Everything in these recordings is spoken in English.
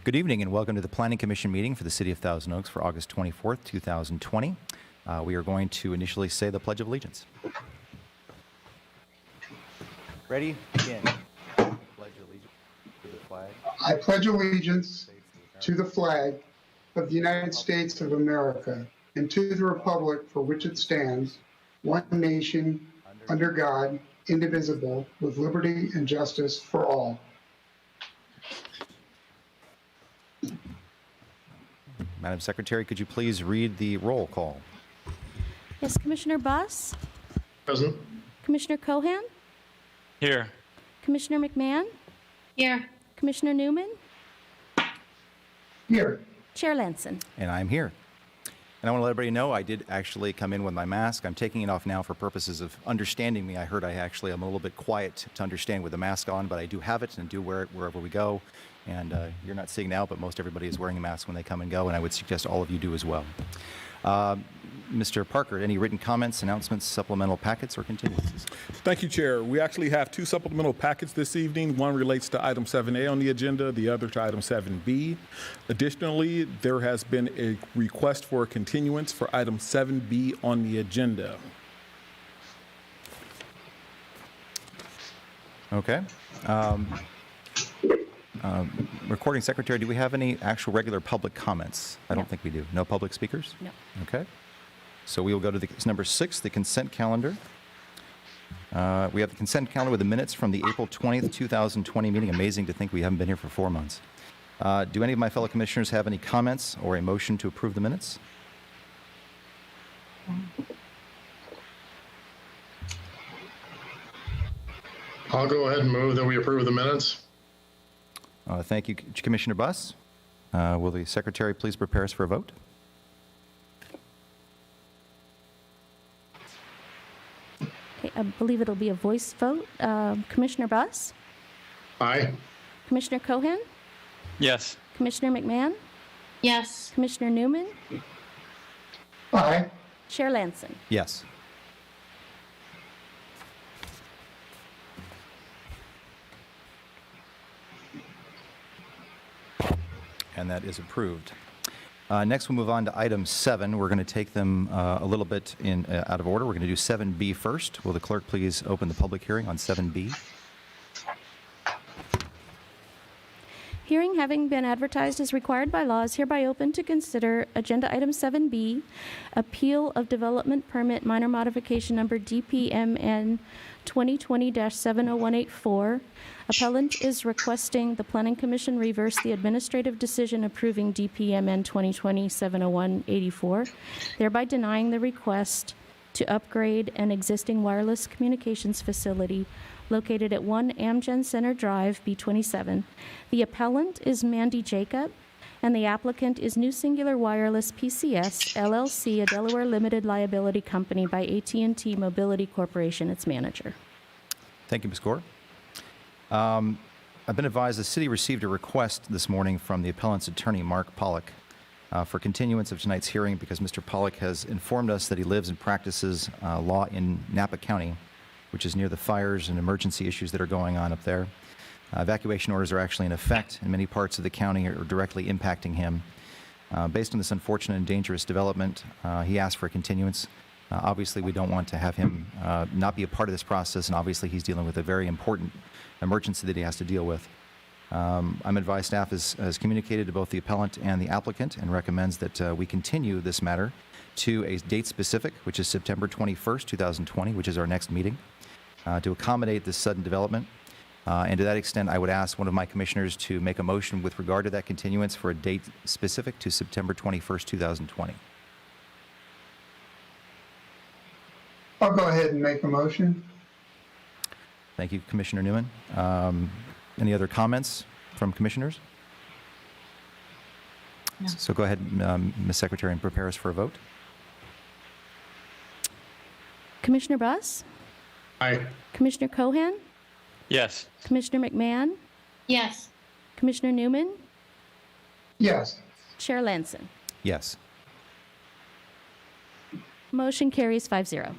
Good evening and welcome to the Planning Commission meeting for the City of Thousand Oaks for August 24th, 2020. We are going to initially say the Pledge of Allegiance. Ready? Begin. Pledge allegiance to the flag. I pledge allegiance to the flag of the United States of America and to the republic for which it stands, one nation, under God, indivisible, with liberty and justice for all. Madam Secretary, could you please read the roll call? Yes, Commissioner Buss? Present. Commissioner Cohan? Here. Commissioner McMahon? Here. Commissioner Newman? Here. Chair Lanson? And I'm here. And I want to let everybody know I did actually come in with my mask. I'm taking it off now for purposes of understanding me. I heard I actually am a little bit quiet to understand with the mask on, but I do have it and do wear it wherever we go. And you're not seeing now, but most everybody is wearing a mask when they come and go, and I would suggest all of you do as well. Mr. Parker, any written comments, announcements, supplemental packets, or continuances? Thank you, Chair. We actually have two supplemental packets this evening. One relates to item 7A on the agenda, the other to item 7B. Additionally, there has been a request for a continuance for item 7B on the agenda. Okay. Recording Secretary, do we have any actual regular public comments? I don't think we do. No public speakers? No. Okay. So we will go to number 6, the consent calendar. We have the consent calendar with the minutes from the April 20th, 2020 meeting. Amazing to think we haven't been here for 4 months. Do any of my fellow commissioners have any comments or a motion to approve the minutes? I'll go ahead and move that we approve the minutes. Thank you, Commissioner Buss. Will the Secretary please prepare us for a vote? Okay, I believe it'll be a voice vote. Commissioner Buss? Aye. Commissioner Cohan? Yes. Commissioner McMahon? Yes. Commissioner Newman? Aye. Chair Lanson? Yes. And that is approved. Next, we'll move on to item 7. We're going to take them a little bit out of order. We're going to do 7B first. Will the clerk please open the public hearing on 7B? Hearing having been advertised as required by law is hereby open to consider Agenda Item 7B, Appeal of Development Permit Minor Modification Number DPMN 2020-70184. Appellant is requesting the Planning Commission reverse the administrative decision approving DPMN 2020-70184, thereby denying the request to upgrade an existing wireless communications facility located at 1 Amgen Center Drive, B27. The appellant is Mandy Jacob, and the applicant is New Singular Wireless PCS, LLC, a Delaware limited liability company by AT&T Mobility Corporation, its manager. Thank you, Ms. Gore. I've been advised the city received a request this morning from the appellant's attorney, Mark Pollock, for continuance of tonight's hearing because Mr. Pollock has informed us that he lives and practices law in Napa County, which is near the fires and emergency issues that are going on up there. Evacuation orders are actually in effect in many parts of the county or directly impacting him. Based on this unfortunate and dangerous development, he asked for a continuance. Obviously, we don't want to have him not be a part of this process, and obviously he's dealing with a very important emergency that he has to deal with. I'm advised staff has communicated to both the appellant and the applicant and recommends that we continue this matter to a date specific, which is September 21st, 2020, which is our next meeting, to accommodate this sudden development. And to that extent, I would ask one of my commissioners to make a motion with regard to that continuance for a date specific to September 21st, 2020. I'll go ahead and make a motion. Thank you, Commissioner Newman. Any other comments from commissioners? No. So go ahead, Ms. Secretary, and prepare us for a vote. Commissioner Buss? Aye. Commissioner Cohan? Yes. Commissioner McMahon? Yes. Commissioner Newman? Yes. Chair Lanson? Yes. Motion carries 5-0.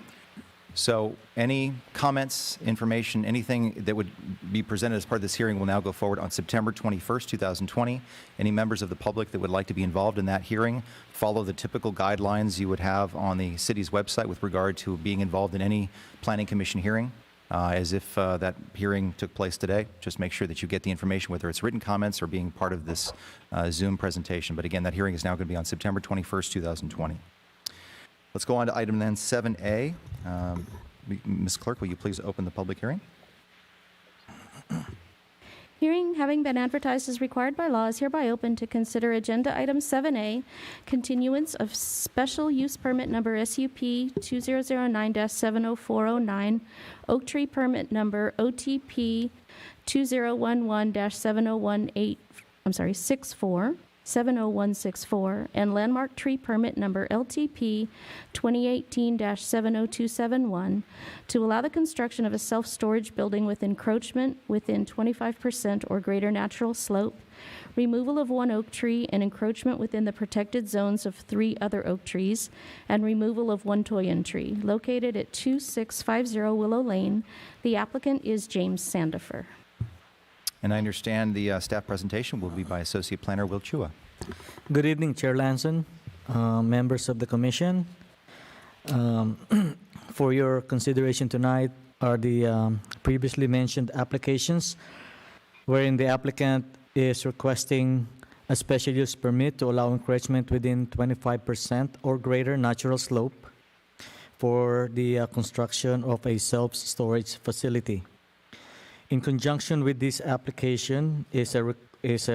So any comments, information, anything that would be presented as part of this hearing will now go forward on September 21st, 2020. Any members of the public that would like to be involved in that hearing, follow the typical guidelines you would have on the city's website with regard to being involved in any planning commission hearing, as if that hearing took place today. Just make sure that you get the information, whether it's written comments or being part of this Zoom presentation. But again, that hearing is now going to be on September 21st, 2020. Let's go on to item then 7A. Ms. Clerk, will you please open the public hearing? Hearing having been advertised as required by law is hereby open to consider Agenda Item 7A, continuance of special use permit number SUP 2009-70409, Oak Tree permit number OTP 70164, and Landmark Tree permit number LTP 2018-70271 to allow the construction of a self-storage building with encroachment within 25% or greater natural slope, removal of one oak tree and encroachment within the protected zones of 3 other oak trees, and removal of one toyon tree, located at 2650 Willow Lane. The applicant is James Sandifer. And I understand the staff presentation will be by Associate Planner Will Chua. Good evening, Chair Lanson, members of the Commission. For your consideration tonight are the previously mentioned applications, wherein the applicant is requesting a special use permit to allow encroachment within 25% or greater natural slope for the construction of a self-storage facility. In conjunction with this application is a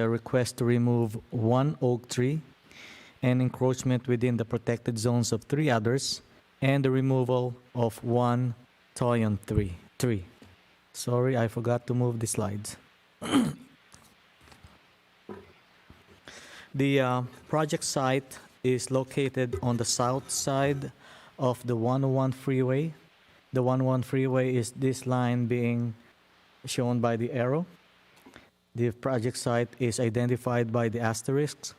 request to remove one oak tree and encroachment within the protected zones of 3 others, and the removal of one toyon tree. Sorry, I forgot to move the slides. The project site is located on the south side of the 101 freeway. The 101 freeway is this line being shown by the arrow. The project site is identified by the asterisks.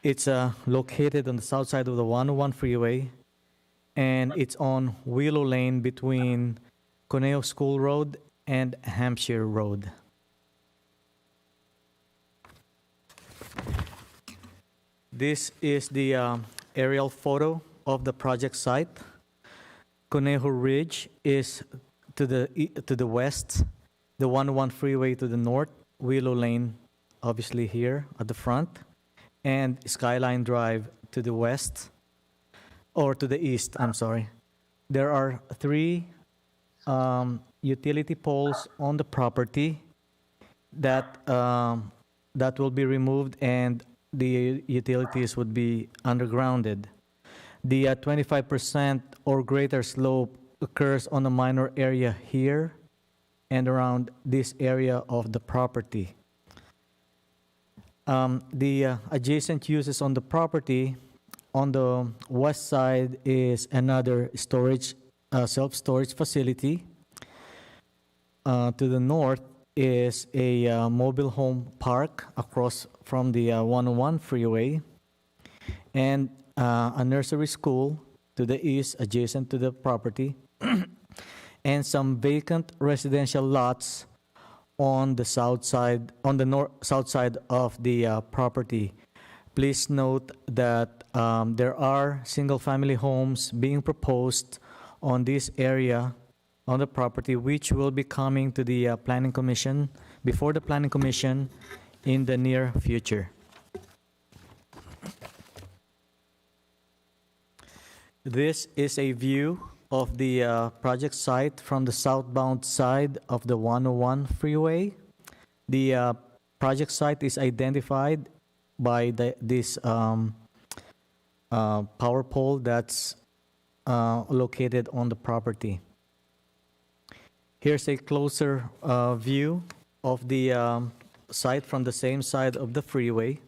It's located on the south side of the 101 freeway, and it's on Willow Lane between Conejo School Road and Hampshire Road. This is the aerial photo of the project site. Conejo Ridge is to the west, the 101 freeway to the north, Willow Lane obviously here at the front, and Skyline Drive to the west, or to the east, I'm sorry. There are three utility poles on the property that will be removed, and the utilities would be undergrounded. The 25% or greater slope occurs on a minor area here and around this area of the property. The adjacent uses on the property, on the west side is another storage, self-storage facility. To the north is a mobile home park across from the 101 freeway, and a nursery school to the east adjacent to the property, and some vacant residential lots on the south side, on the south side of the property. Please note that there are single-family homes being proposed on this area on the property, which will be coming to the Planning Commission, before the Planning Commission in the near future. This is a view of the project site from the southbound side of the 101 freeway. The project site is identified by this power pole that's located on the property. Here's a closer view of the site from the same side of the freeway.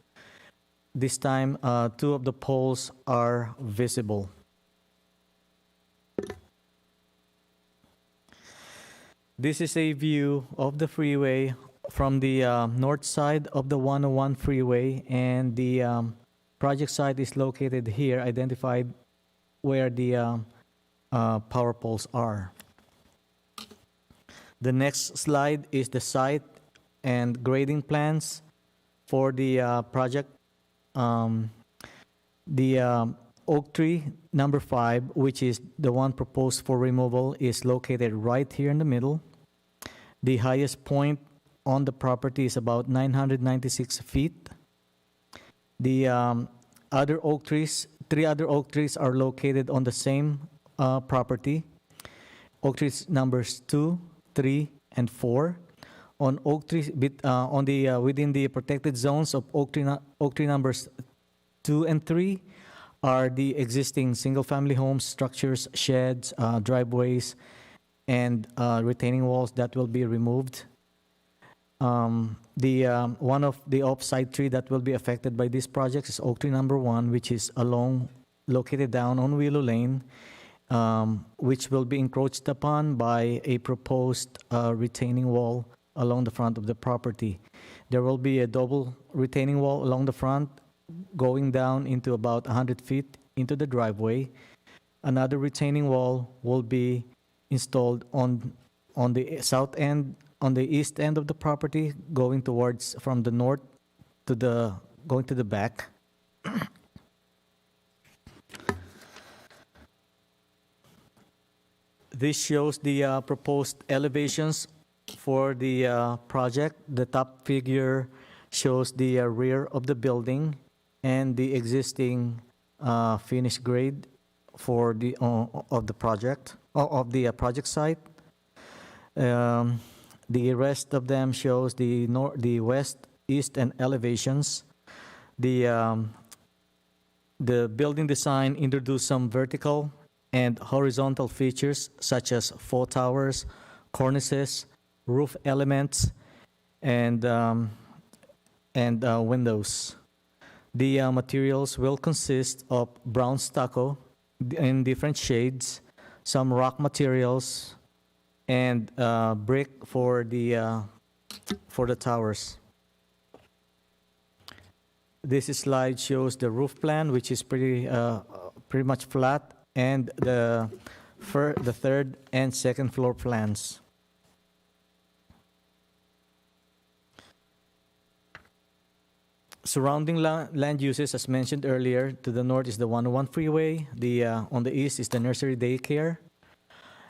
This time, two of the poles are visible. This is a view of the freeway from the north side of the 101 freeway, and the project site is located here, identified where the power poles are. The next slide is the site and grading plans for the project. The oak tree number 5, which is the one proposed for removal, is located right here in the middle. The highest point on the property is about 996 feet. The other oak trees, 3 other oak trees are located on the same property. Oak trees numbers 2, 3, and 4. On oak trees, within the protected zones of oak tree numbers 2 and 3 are the existing single-family homes, structures, sheds, driveways, and retaining walls that will be removed. One of the off-site tree that will be affected by this project is oak tree number 1, which is located down on Willow Lane, which will be encroached upon by a proposed retaining wall along the front of the property. There will be a double retaining wall along the front, going down into about 100 feet into the driveway. Another retaining wall will be installed on the south end, on the east end of the property, going towards from the north to going to the back. This shows the proposed elevations for the project. The top figure shows the rear of the building and the existing finished grade for the of the project project site. The rest of them shows the west, east, and elevations. The building design introduced some vertical and horizontal features such as faux towers, cornices, roof elements, and windows. The materials will consist of brown stucco in different shades, some rock materials, and brick for the towers. This slide shows the roof plan, which is pretty much flat, and the third and second floor plans. Surrounding land uses, as mentioned earlier, to the north is the 101 freeway. On the east is the nursery daycare.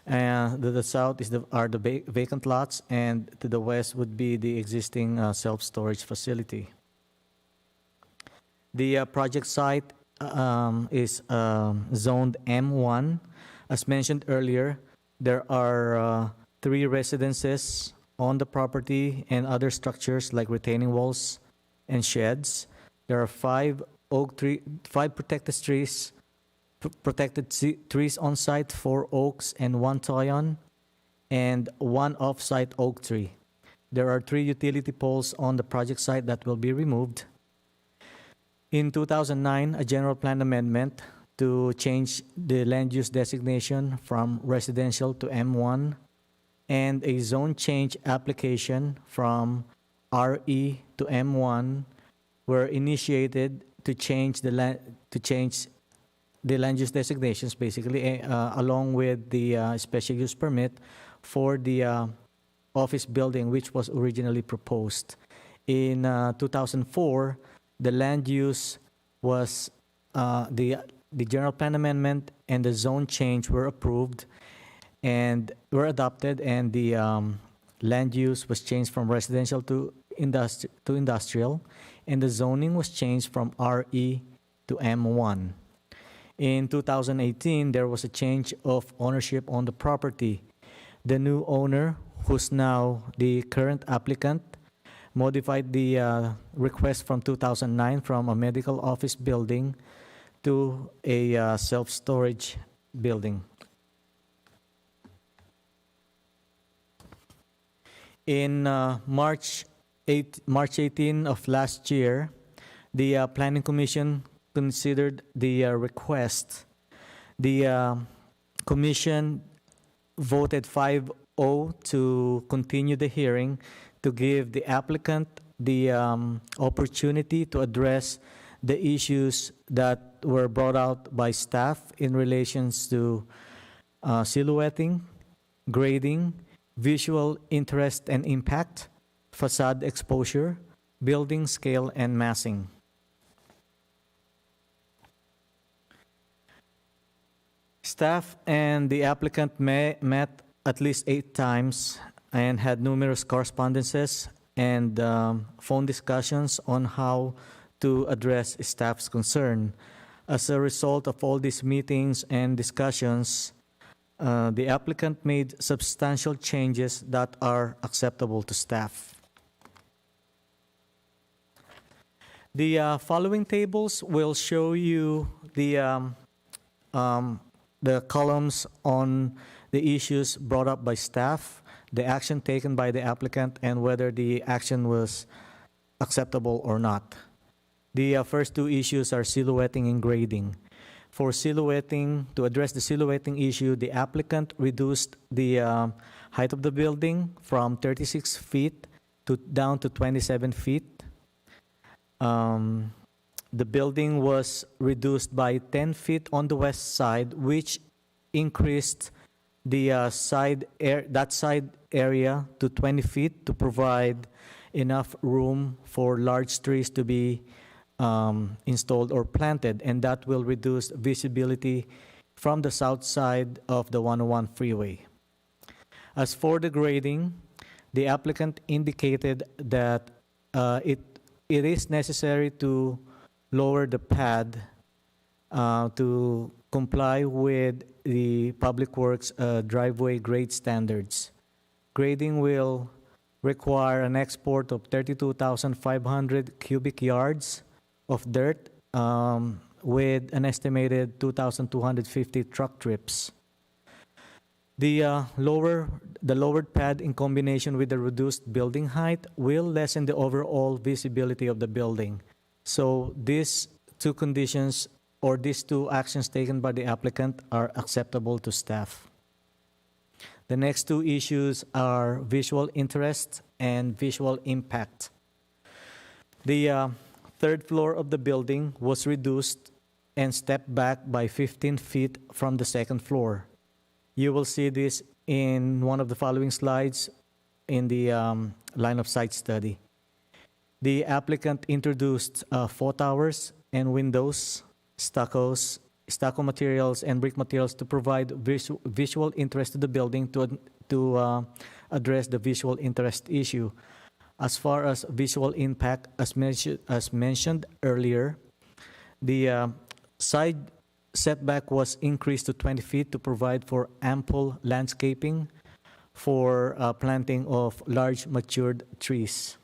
And to the south are the vacant lots, and to the west would be the existing self-storage facility. The project site is zoned M1. As mentioned earlier, there are 3 residences on the property and other structures like retaining walls and sheds. There are 5 protected trees, trees on site, 4 oaks and 1 toyon, and 1 off-site oak tree. There are 3 utility poles on the project site that will be removed. In 2009, a general plan amendment to change the land use designation from residential to M1 and a zone change application from RE to M1 were initiated to change the land use designations, basically, along with the special use permit for the office building, which was originally proposed. In 2004, the land use was the general plan amendment and the zone change were approved and were adopted, and the land use was changed from residential to industrial, and the zoning was changed from RE to M1. In 2018, there was a change of ownership on the property. The new owner, who's now the current applicant, modified the request from 2009 from a medical office building to a self-storage building. In March 18 of last year, the Planning Commission considered the request. The Commission voted 5-0 to continue the hearing to give the applicant the opportunity to address the issues that were brought out by staff in relations to silhouetting, grading, visual interest and impact, facade exposure, building scale, and massing. Staff and the applicant met at least 8 times and had numerous correspondences and phone discussions on how to address staff's concern. As a result of all these meetings and discussions, the applicant made substantial changes that are acceptable to staff. The following tables will show you the columns on the issues brought up by staff, the action taken by the applicant, and whether the action was acceptable or not. The first 2 issues are silhouetting and grading. For silhouetting, to address the silhouetting issue, the applicant reduced the height of the building from 36 feet down to 27 feet. The building was reduced by 10 feet on the west side, which increased the side area to 20 feet to provide enough room for large trees to be installed or planted, and that will reduce visibility from the south side of the 101 freeway. As for the grading, the applicant indicated that it is necessary to lower the pad to comply with the Public Works driveway grade standards. Grading will require an export of 32,500 cubic yards of dirt with an estimated 2,250 truck trips. The lowered pad in combination with the reduced building height will lessen the overall visibility of the building. So these 2 conditions or these 2 actions taken by the applicant are acceptable to staff. The next 2 issues are visual interest and visual impact. The 3rd floor of the building was reduced and stepped back by 15 feet from the 2nd floor. You will see this in one of the following slides in the line of sight study. The applicant introduced 4 towers and windows, stuccos, stucco materials, and brick materials to provide visual interest to the building to address the visual interest issue. As far as visual impact, as mentioned earlier, the side setback was increased to 20 feet to provide for ample landscaping for planting of large matured trees.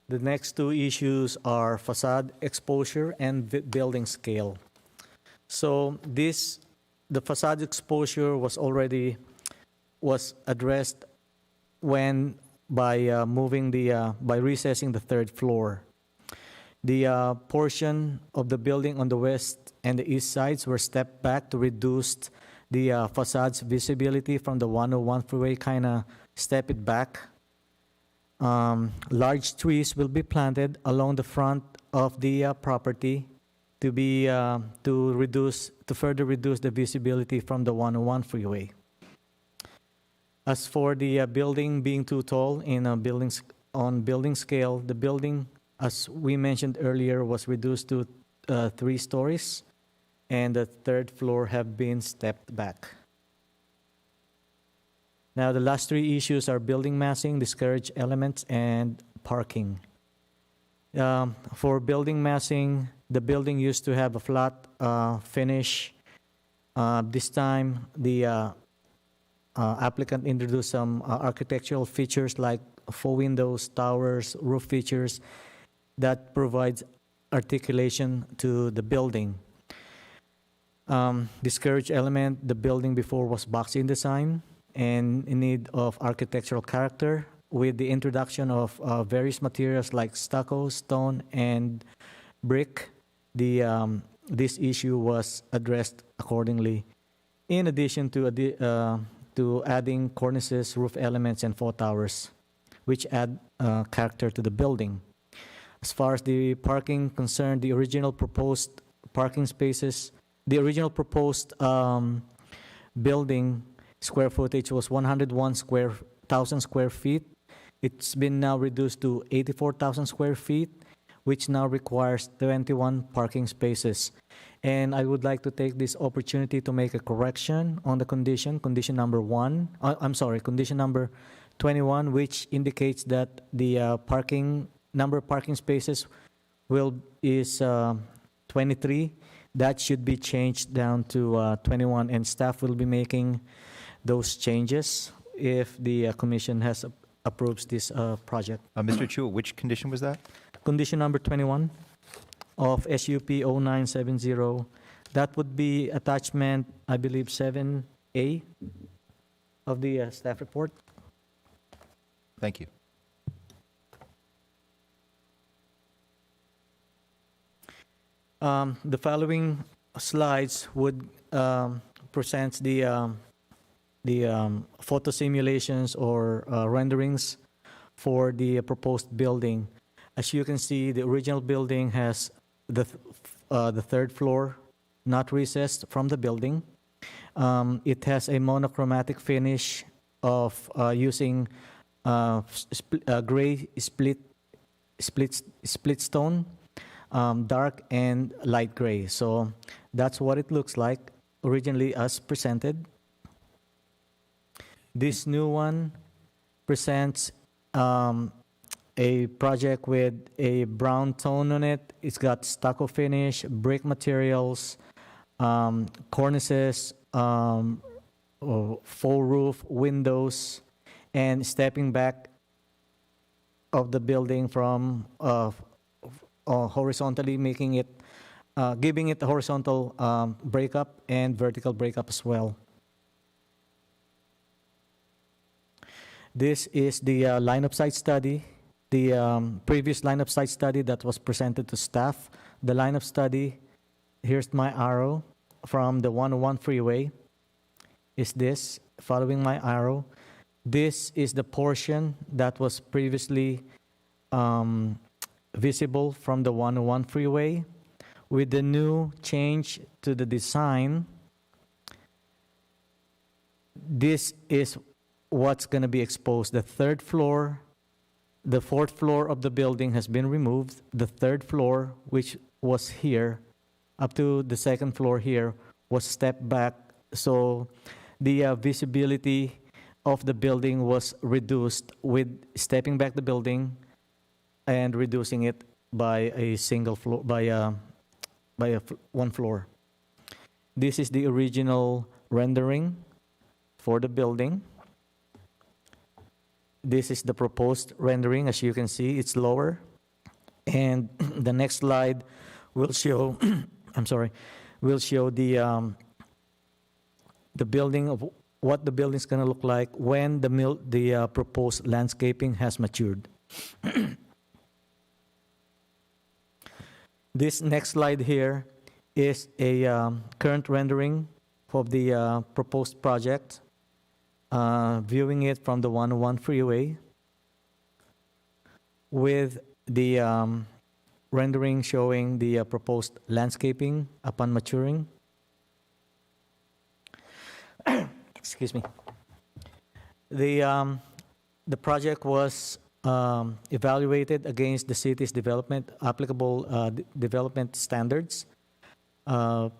The next two issues are facade exposure and building scale. So the facade exposure was addressed when by recessing the third floor. The portion of the building on the west and the east sides were stepped back to reduce the facade's visibility from the 101 freeway, kind of step it back. Large trees will be planted along the front of the property to further reduce the visibility from the 101 freeway. As for the building being too tall in building scale, the building, as we mentioned earlier, was reduced to 3 stories, and the third floor have been stepped back. Now, the last 3 issues are building massing, discouraged elements, and parking. For building massing, the building used to have a flat finish. This time, the applicant introduced some architectural features like faux windows, towers, roof features that provides articulation to the building. Discouraged element, the building before was box in design and in need of architectural character. With the introduction of various materials like stucco, stone, and brick, this issue was addressed accordingly. In addition to adding cornices, roof elements, and faux towers, which add character to the building. As far as the parking concerned, the original proposed parking spaces, the original proposed building square footage was 101,000 square feet. It's been now reduced to 84,000 square feet, which now requires 21 parking spaces. And I would like to take this opportunity to make a correction on the condition number 21, which indicates that the number of parking spaces is 23. That should be changed down to 21, and staff will be making those changes if the commission approves this project. Mr. Chu, which condition was that? Condition number 21 of SUP 0970. That would be attachment, I believe, 7A of the staff report. Thank you. The following slides would present the photo simulations or renderings for the proposed building. As you can see, the original building has the third floor not recessed from the building. It has a monochromatic finish of using gray split stone, dark and light gray. So that's what it looks like originally as presented. This new one presents a project with a brown tone on it. It's got stucco finish, brick materials, cornices, full roof, windows, and stepping back of the building from horizontally, making it, giving it a horizontal breakup and vertical breakup as well. This is the line of sight study, the previous line of sight study that was presented to staff. The line of study, here's my arrow from the 101 freeway, is this, following my arrow. This is the portion that was previously visible from the 101 freeway. With the new change to the design, this is what's going to be exposed. The third floor The fourth floor of the building has been removed. The third floor, which was here, up to the second floor here, was stepped back. So the visibility of the building was reduced with stepping back the building and reducing it by a single floor, one floor. This is the original rendering for the building. This is the proposed rendering. As you can see, it's lower. And the next slide will show, I'm sorry, will show the building of what the building is going to look like when the proposed landscaping has matured. This next slide here is a current rendering of the proposed project, viewing it from the 101 freeway, with the rendering showing the proposed landscaping upon maturing. Excuse me. The project was evaluated against the city's applicable development standards. The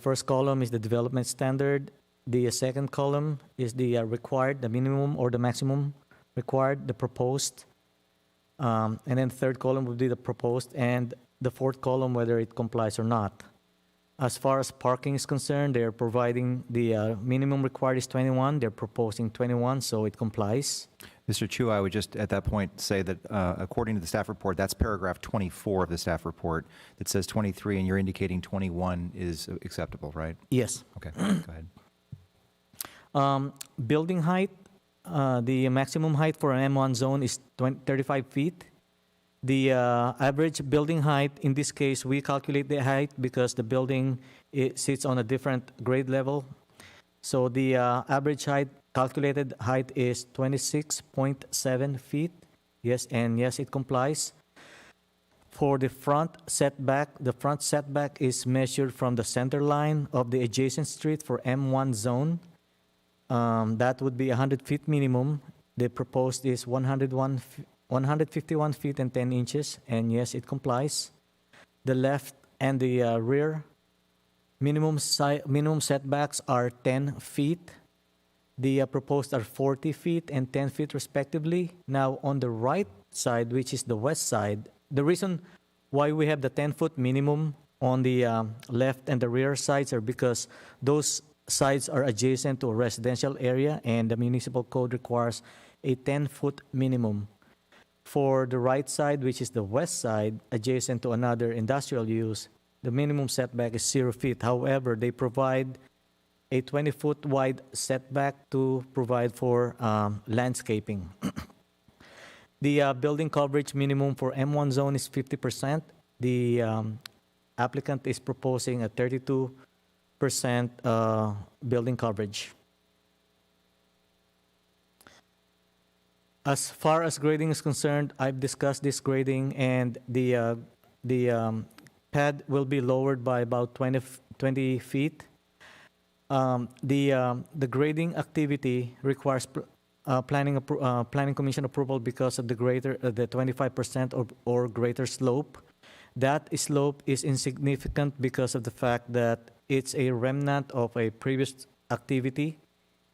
first column is the development standard. The second column is the required, the minimum or the maximum required, the proposed. And then the third column would be the proposed, and the fourth column whether it complies or not. As far as parking is concerned, they're providing the minimum required is 21. They're proposing 21, so it complies. Mr. Chu, I would just at that point say that according to the staff report, that's paragraph 24 of the staff report that says 23, and you're indicating 21 is acceptable, right? Yes. Okay, go ahead. Building height, the maximum height for an M1 zone is 35 feet. The average building height, in this case, we calculate the height because the building sits on a different grade level. So the average height, calculated height is 26.7 feet. Yes, and yes, it complies. For the front setback is measured from the center line of the adjacent street for M1 zone. That would be 100 feet minimum. The proposed is 151 feet and 10 inches, and yes, it complies. The left and the rear minimum setbacks are 10 feet. The proposed are 40 feet and 10 feet respectively. Now, on the right side, which is the west side, the reason why we have the 10-foot minimum on the left and the rear sides are because those sides are adjacent to a residential area, and the municipal code requires a 10-foot minimum. For the right side, which is the west side, adjacent to another industrial use, the minimum setback is 0 feet. However, they provide a 20-foot wide setback to provide for landscaping. The building coverage minimum for M1 zone is 50%. The applicant is proposing a 32% building coverage. As far as grading is concerned, I've discussed this grading, and the pad will be lowered by about 20 feet. The grading activity requires planning commission approval because of the 25% or greater slope. That slope is insignificant because of the fact that it's a remnant of a previous activity,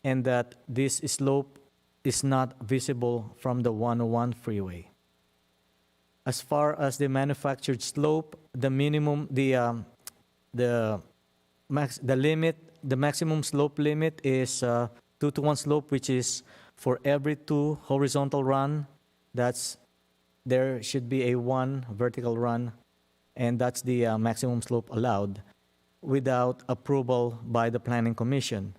and that this slope is not visible from the 101 freeway. As far as the manufactured slope, the maximum slope limit is 2-to-1 slope, which is for every 2 horizontal run. There should be a 1 vertical run, and that's the maximum slope allowed without approval by the Planning Commission.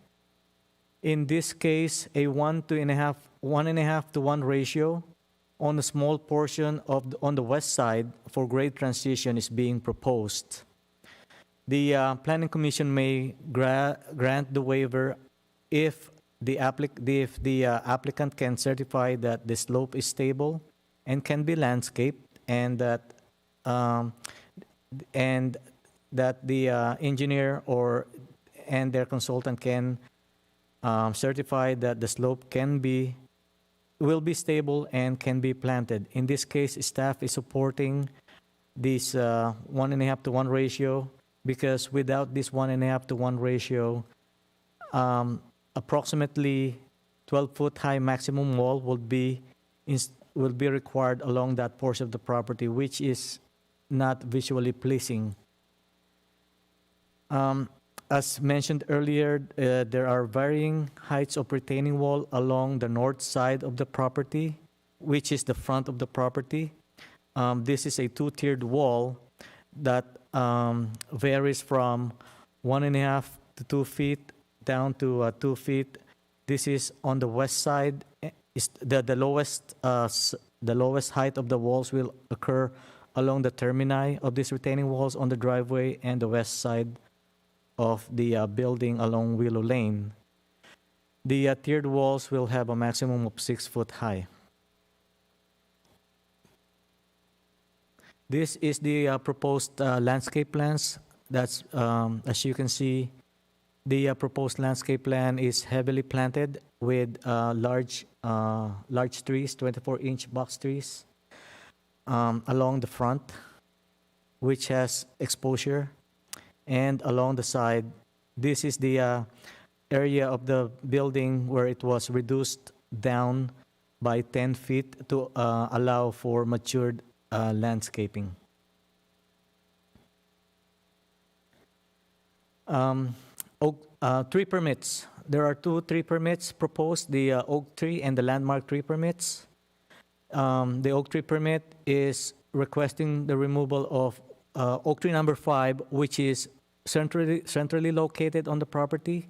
In this case, a 1.5 to 1 ratio on a small portion on the west side for grade transition is being proposed. The Planning Commission may grant the waiver if the applicant can certify that the slope is stable and can be landscaped, and that the engineer and their consultant can certify that the slope can be will be stable and can be planted. In this case, staff is supporting this 1.5 to 1 ratio, because without this 1.5 to 1 ratio, approximately 12-foot high maximum wall will be required along that portion of the property, which is not visually pleasing. As mentioned earlier, there are varying heights of retaining wall along the north side of the property, which is the front of the property. This is a two-tiered wall that varies from 1.5 to 2 feet down to 2 feet. This is on the west side. Is the lowest height of the walls will occur along the termini of these retaining walls on the driveway and the west side of the building along Willow Lane. The tiered walls will have a maximum of 6 foot high. This is the proposed landscape plans. That's, as you can see, the proposed landscape plan is heavily planted with large trees, 24-inch box trees, along the front, which has exposure, and along the side. This is the area of the building where it was reduced down by 10 feet to allow for matured landscaping. Tree permits. There are 2 tree permits proposed, the oak tree and the landmark tree permits. The oak tree permit is requesting the removal of oak tree number 5, which is centrally located on the property.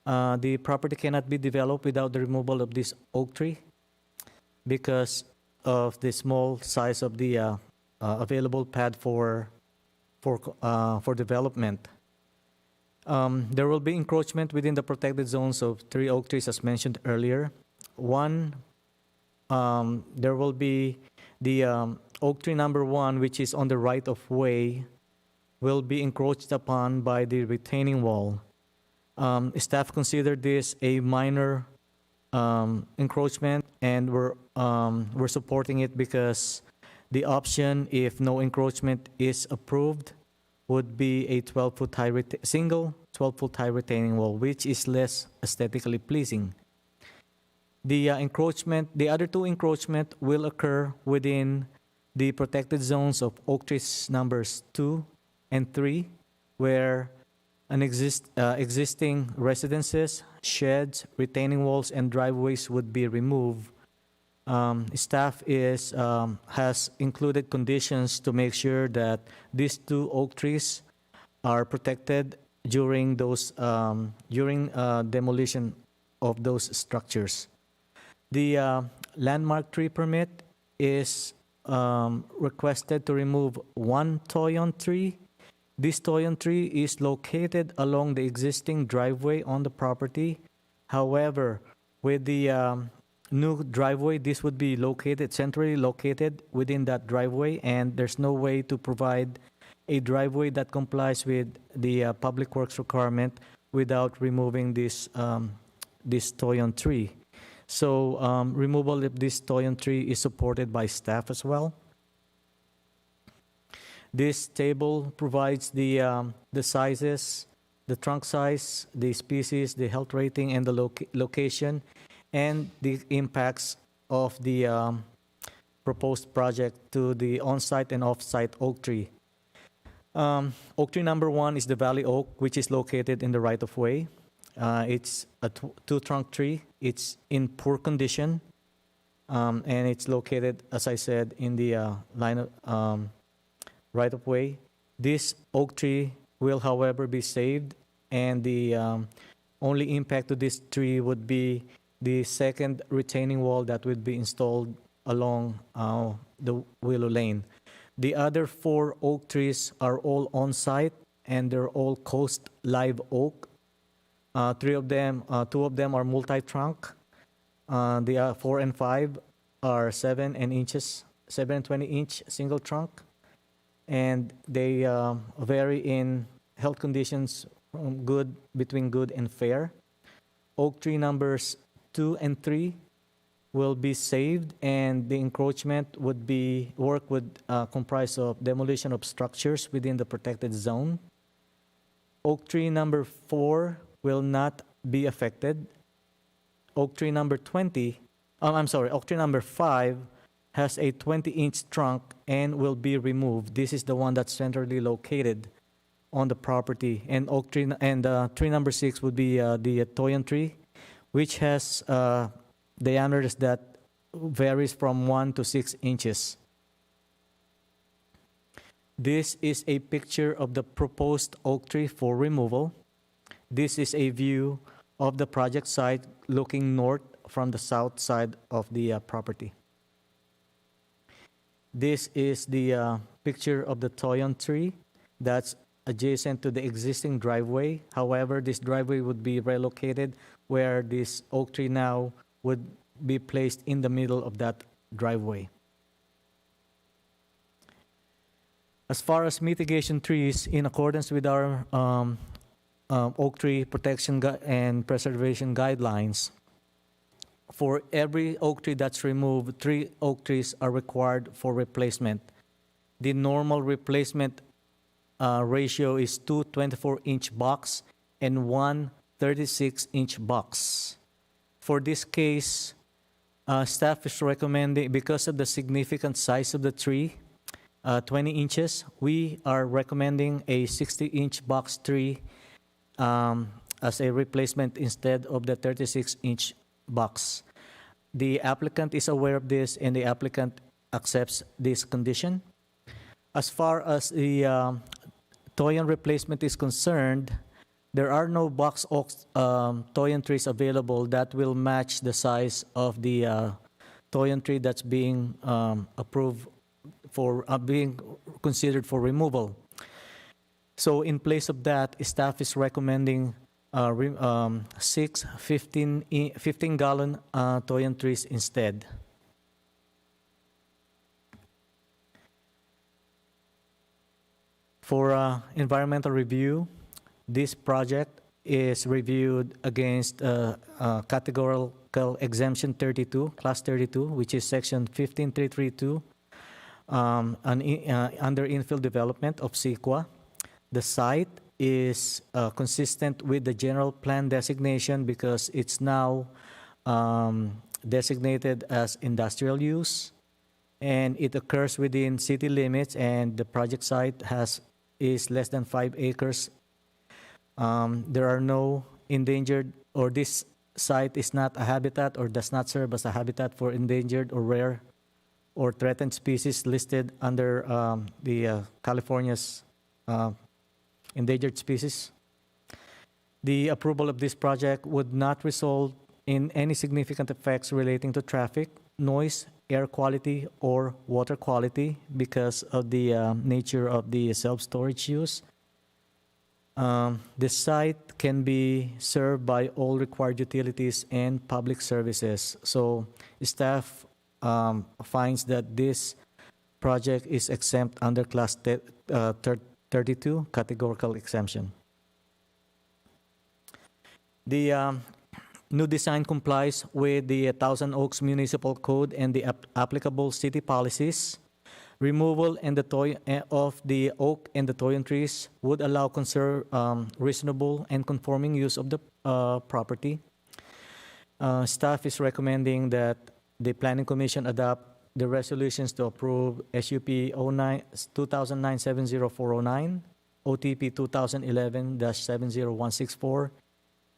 The property cannot be developed without the removal of this oak tree because of the small size of the available pad for development. There will be encroachment within the protected zones of 3 oak trees, as mentioned earlier. One, there will be the oak tree number 1, which is on the right of way, will be encroached upon by the retaining wall. Staff considered this a minor encroachment, and we're supporting it because the option, if no encroachment is approved, would be a 12-foot high single 12-foot high retaining wall, which is less aesthetically pleasing. The other 2 encroachment will occur within the protected zones of oak trees numbers 2 and 3, where existing residences, sheds, retaining walls, and driveways would be removed. Staff has included conditions to make sure that these 2 oak trees are protected during demolition of those structures. The landmark tree permit is requested to remove 1 toyon tree. This toyon tree is located along the existing driveway on the property. However, with the new driveway, this would be centrally located within that driveway, and there's no way to provide a driveway that complies with the public works requirement without removing this toyon tree. So removal of this toyon tree is supported by staff as well. This table provides the sizes, the trunk size, the species, the health rating, and the location, and the impacts of the proposed project to the on-site and off-site oak tree. Oak tree number 1 is the valley oak, which is located in the right-of-way. It's a 2-trunk tree. It's in poor condition, and it's located, as I said, in the line of right-of-way. This oak tree will, however, be saved, and the only impact to this tree would be the second retaining wall that would be installed along the Willow Lane. The other 4 oak trees are all on-site, and they're all coast live oak. 2 of them are multi-trunk. The 4 and 5 are 7 and 20-inch single trunk, and they vary in health conditions from between good and fair. Oak tree numbers 2 and 3 will be saved, and the encroachment would comprise of demolition of structures within the protected zone. Oak tree number 4 will not be affected. Oak tree number 5 has a 20-inch trunk and will be removed. This is the one that's centrally located on the property. And tree number 6 would be the toyon tree, which has diameters that varies from 1 to 6 inches. This is a picture of the proposed oak tree for removal. This is a view of the project site looking north from the south side of the property. This is the picture of the toyon tree that's adjacent to the existing driveway. However, this driveway would be relocated where this oak tree now would be placed in the middle of that driveway. As far as mitigation trees, in accordance with our oak tree protection and preservation guidelines, for every oak tree that's removed, 3 oak trees are required for replacement. The normal replacement ratio is 2 24-inch box and 1 36-inch box. For this case, staff is recommending, because of the significant size of the tree, 20 inches, we are recommending a 60-inch box tree as a replacement instead of the 36-inch box. The applicant is aware of this, and the applicant accepts this condition. As far as the toyon replacement is concerned, there are no box oak toyon trees available that will match the size of the toyon tree that's being approved for being considered for removal. So in place of that, staff is recommending 6 15-gallon toyon trees instead. For environmental review, this project is reviewed against categorical exemption 32, class 32, which is section 15332, under infill development of CEQA. The site is consistent with the general plan designation because it's now designated as industrial use, and it occurs within city limits, and the project site is less than 5 acres. There are no endangered, or this site is not a habitat or does not serve as a habitat for endangered or rare or threatened species listed under the California's endangered species. The approval of this project would not result in any significant effects relating to traffic, noise, air quality, or water quality because of the nature of the self-storage use. The site can be served by all required utilities and public services. So staff finds that this project is exempt under class 32 categorical exemption. The new design complies with the Thousand Oaks Municipal Code and the applicable city policies. Removal of the oak and the toyon trees would allow reasonable and conforming use of the property. Staff is recommending that the Planning Commission adopt the resolutions to approve SUP 2009-70409, OTP 2011-70164,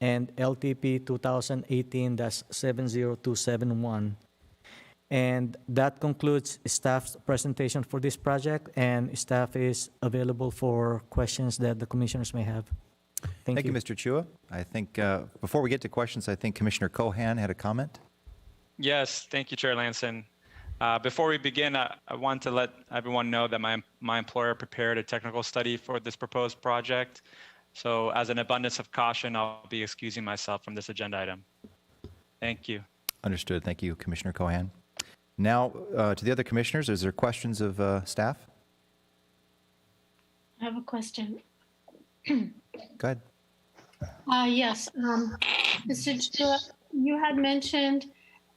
and LTP 2018-70271. And that concludes staff's presentation for this project, and staff is available for questions that the commissioners may have. Thank you. Mr. Chua. I think before we get to questions, I think Commissioner Cohan had a comment. Yes, thank you, Chair Lanson. Before we begin, I want to let everyone know that my employer prepared a technical study for this proposed project. So as an abundance of caution, I'll be excusing myself from this agenda item. Thank you. Understood. Thank you, Commissioner Cohan. Now, to the other commissioners, is there questions of staff? I have a question. Go ahead. Yes, Mr. Chua, you had mentioned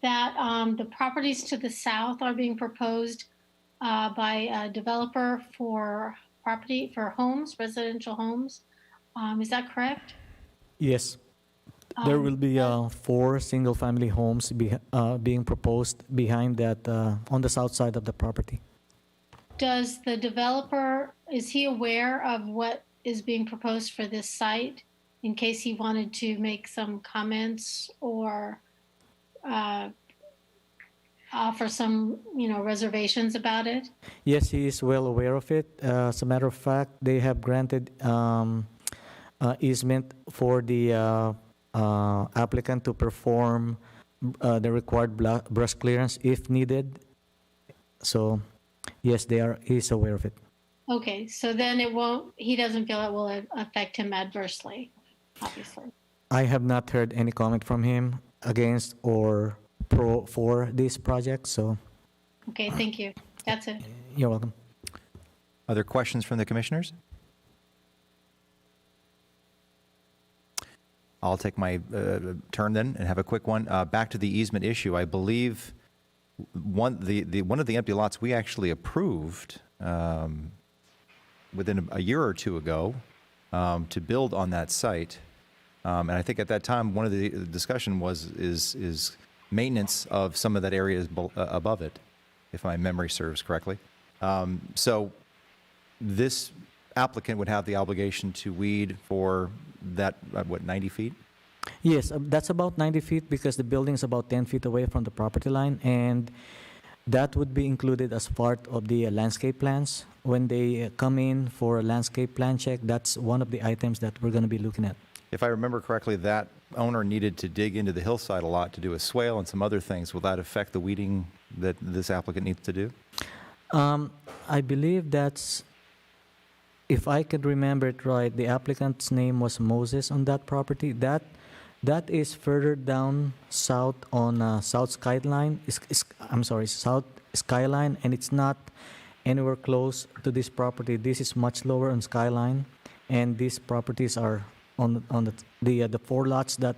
that the properties to the south are being proposed by a developer for homes, residential homes. Is that correct? Yes. There Um, will be 4 single-family homes being proposed behind that on the south side of the property. Does the developer, is he aware of what is being proposed for this site in case he wanted to make some comments or offer some, reservations about it? Yes, he is well aware of it. As a matter of fact, they have granted easement for the applicant to perform the required brush clearance if needed. So, yes, he's aware of it. Okay, so then he doesn't feel it will affect him adversely, obviously. I have not heard any comment from him against or for this project, so Okay, thank you. That's it. you're welcome. Other questions from the commissioners? I'll take my turn then and have a quick one. Back to the easement issue, I believe one of the empty lots we actually approved within a year or two ago to build on that site. And I think at that time, one of the discussion is maintenance of some of that area above it, if my memory serves correctly. So this applicant would have the obligation to weed for that, 90 feet? Yes, that's about 90 feet because the building is about 10 feet away from the property line, and that would be included as part of the landscape plans. When they come in for a landscape plan check, that's one of the items that we're going to be looking at. If I remember correctly, that owner needed to dig into the hillside a lot to do a swale and some other things. Will that affect the weeding that this applicant needs to do? I believe that's, if I could remember it right, the applicant's name was Moses on that property. That is further down south on South Skyline. South Skyline, and it's not anywhere close to this property. This is much lower on Skyline, and these properties are on the 4 lots that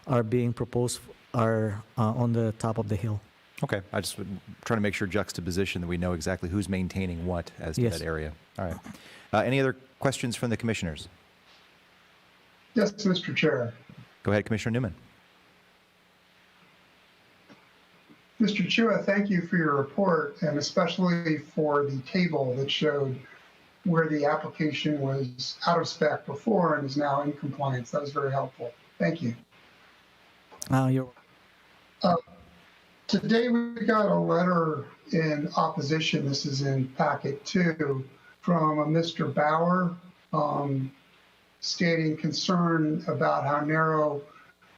are being proposed are on the top of the hill. Okay, I just trying to make sure juxtaposition that we know exactly who's maintaining what as to Yes. that area. All right. Any other questions from the commissioners? Yes, Mr. Chair. Go ahead, Commissioner Newman. Mr. Chua, thank you for your report, and especially for the table that showed where the application was out of spec before and is now in compliance. That was very helpful. Thank you. You're Today we got a letter in opposition, this is in packet 2, from a Mr. Bauer stating concern about how narrow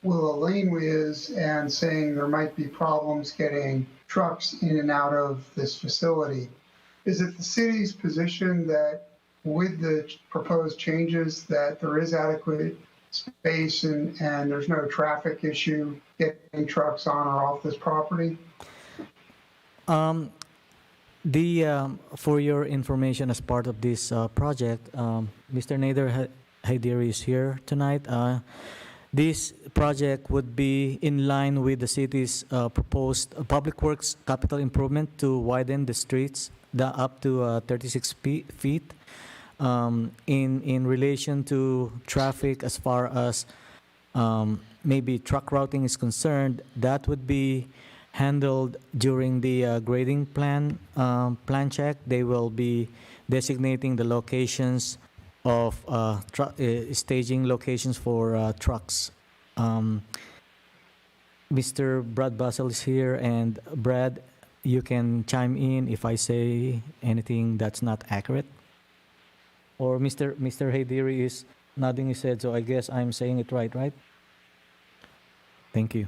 Willow Lane is and saying there might be problems getting trucks in and out of this facility. Is it the city's position that with the proposed changes that there is adequate space and there's no traffic issue getting trucks on or off this property? For your information, as part of this project, Mr. Nader Haidiri is here tonight. This project would be in line with the city's proposed public works capital improvement to widen the streets up to 36 feet. In relation to traffic, as far as maybe truck routing is concerned, that would be handled during the grading plan check. They will be designating the locations of staging locations for trucks. Mr. Brad Bassel is here, and Brad, you can chime in if I say anything that's not accurate. Or Mr. Haidiri is nodding his head, so I guess I'm saying it right? Thank you.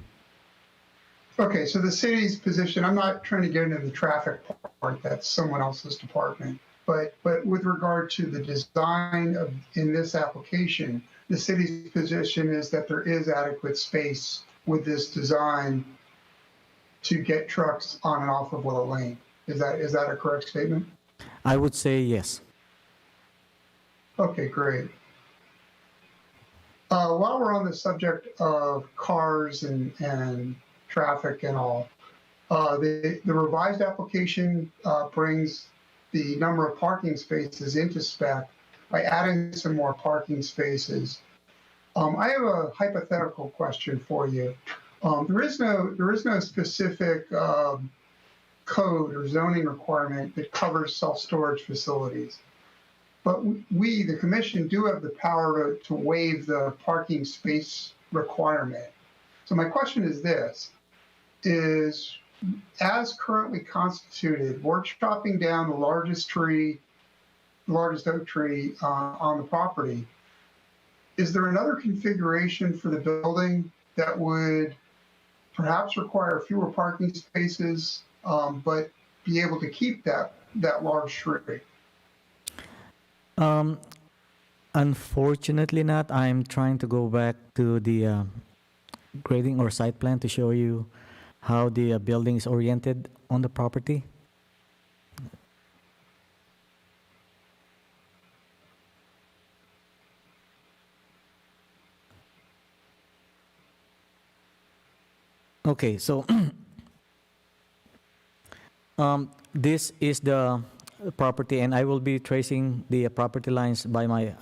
Okay, so the city's position, I'm not trying to get into the traffic part, that's someone else's department. But with regard to the design in this application, the city's position is that there is adequate space with this design to get trucks on and off of Willow Lane. Is that a correct statement? I would say yes. Okay, great. While we're on the subject of cars and traffic and all. The revised application brings the number of parking spaces into spec by adding some more parking spaces. I have a hypothetical question for you. There is no specific code or zoning requirement that covers self-storage facilities. But we, the commission, do have the power to waive the parking space requirement. So my question is this, is as currently constituted, we're chopping down the largest oak tree on the property. Is there another configuration for the building that would perhaps require fewer parking spaces, but be able to keep that large tree? Unfortunately not. I'm trying to go back to the grading or site plan to show you how the building is oriented on the property. Okay, so this is the property, and I will be tracing the property lines by my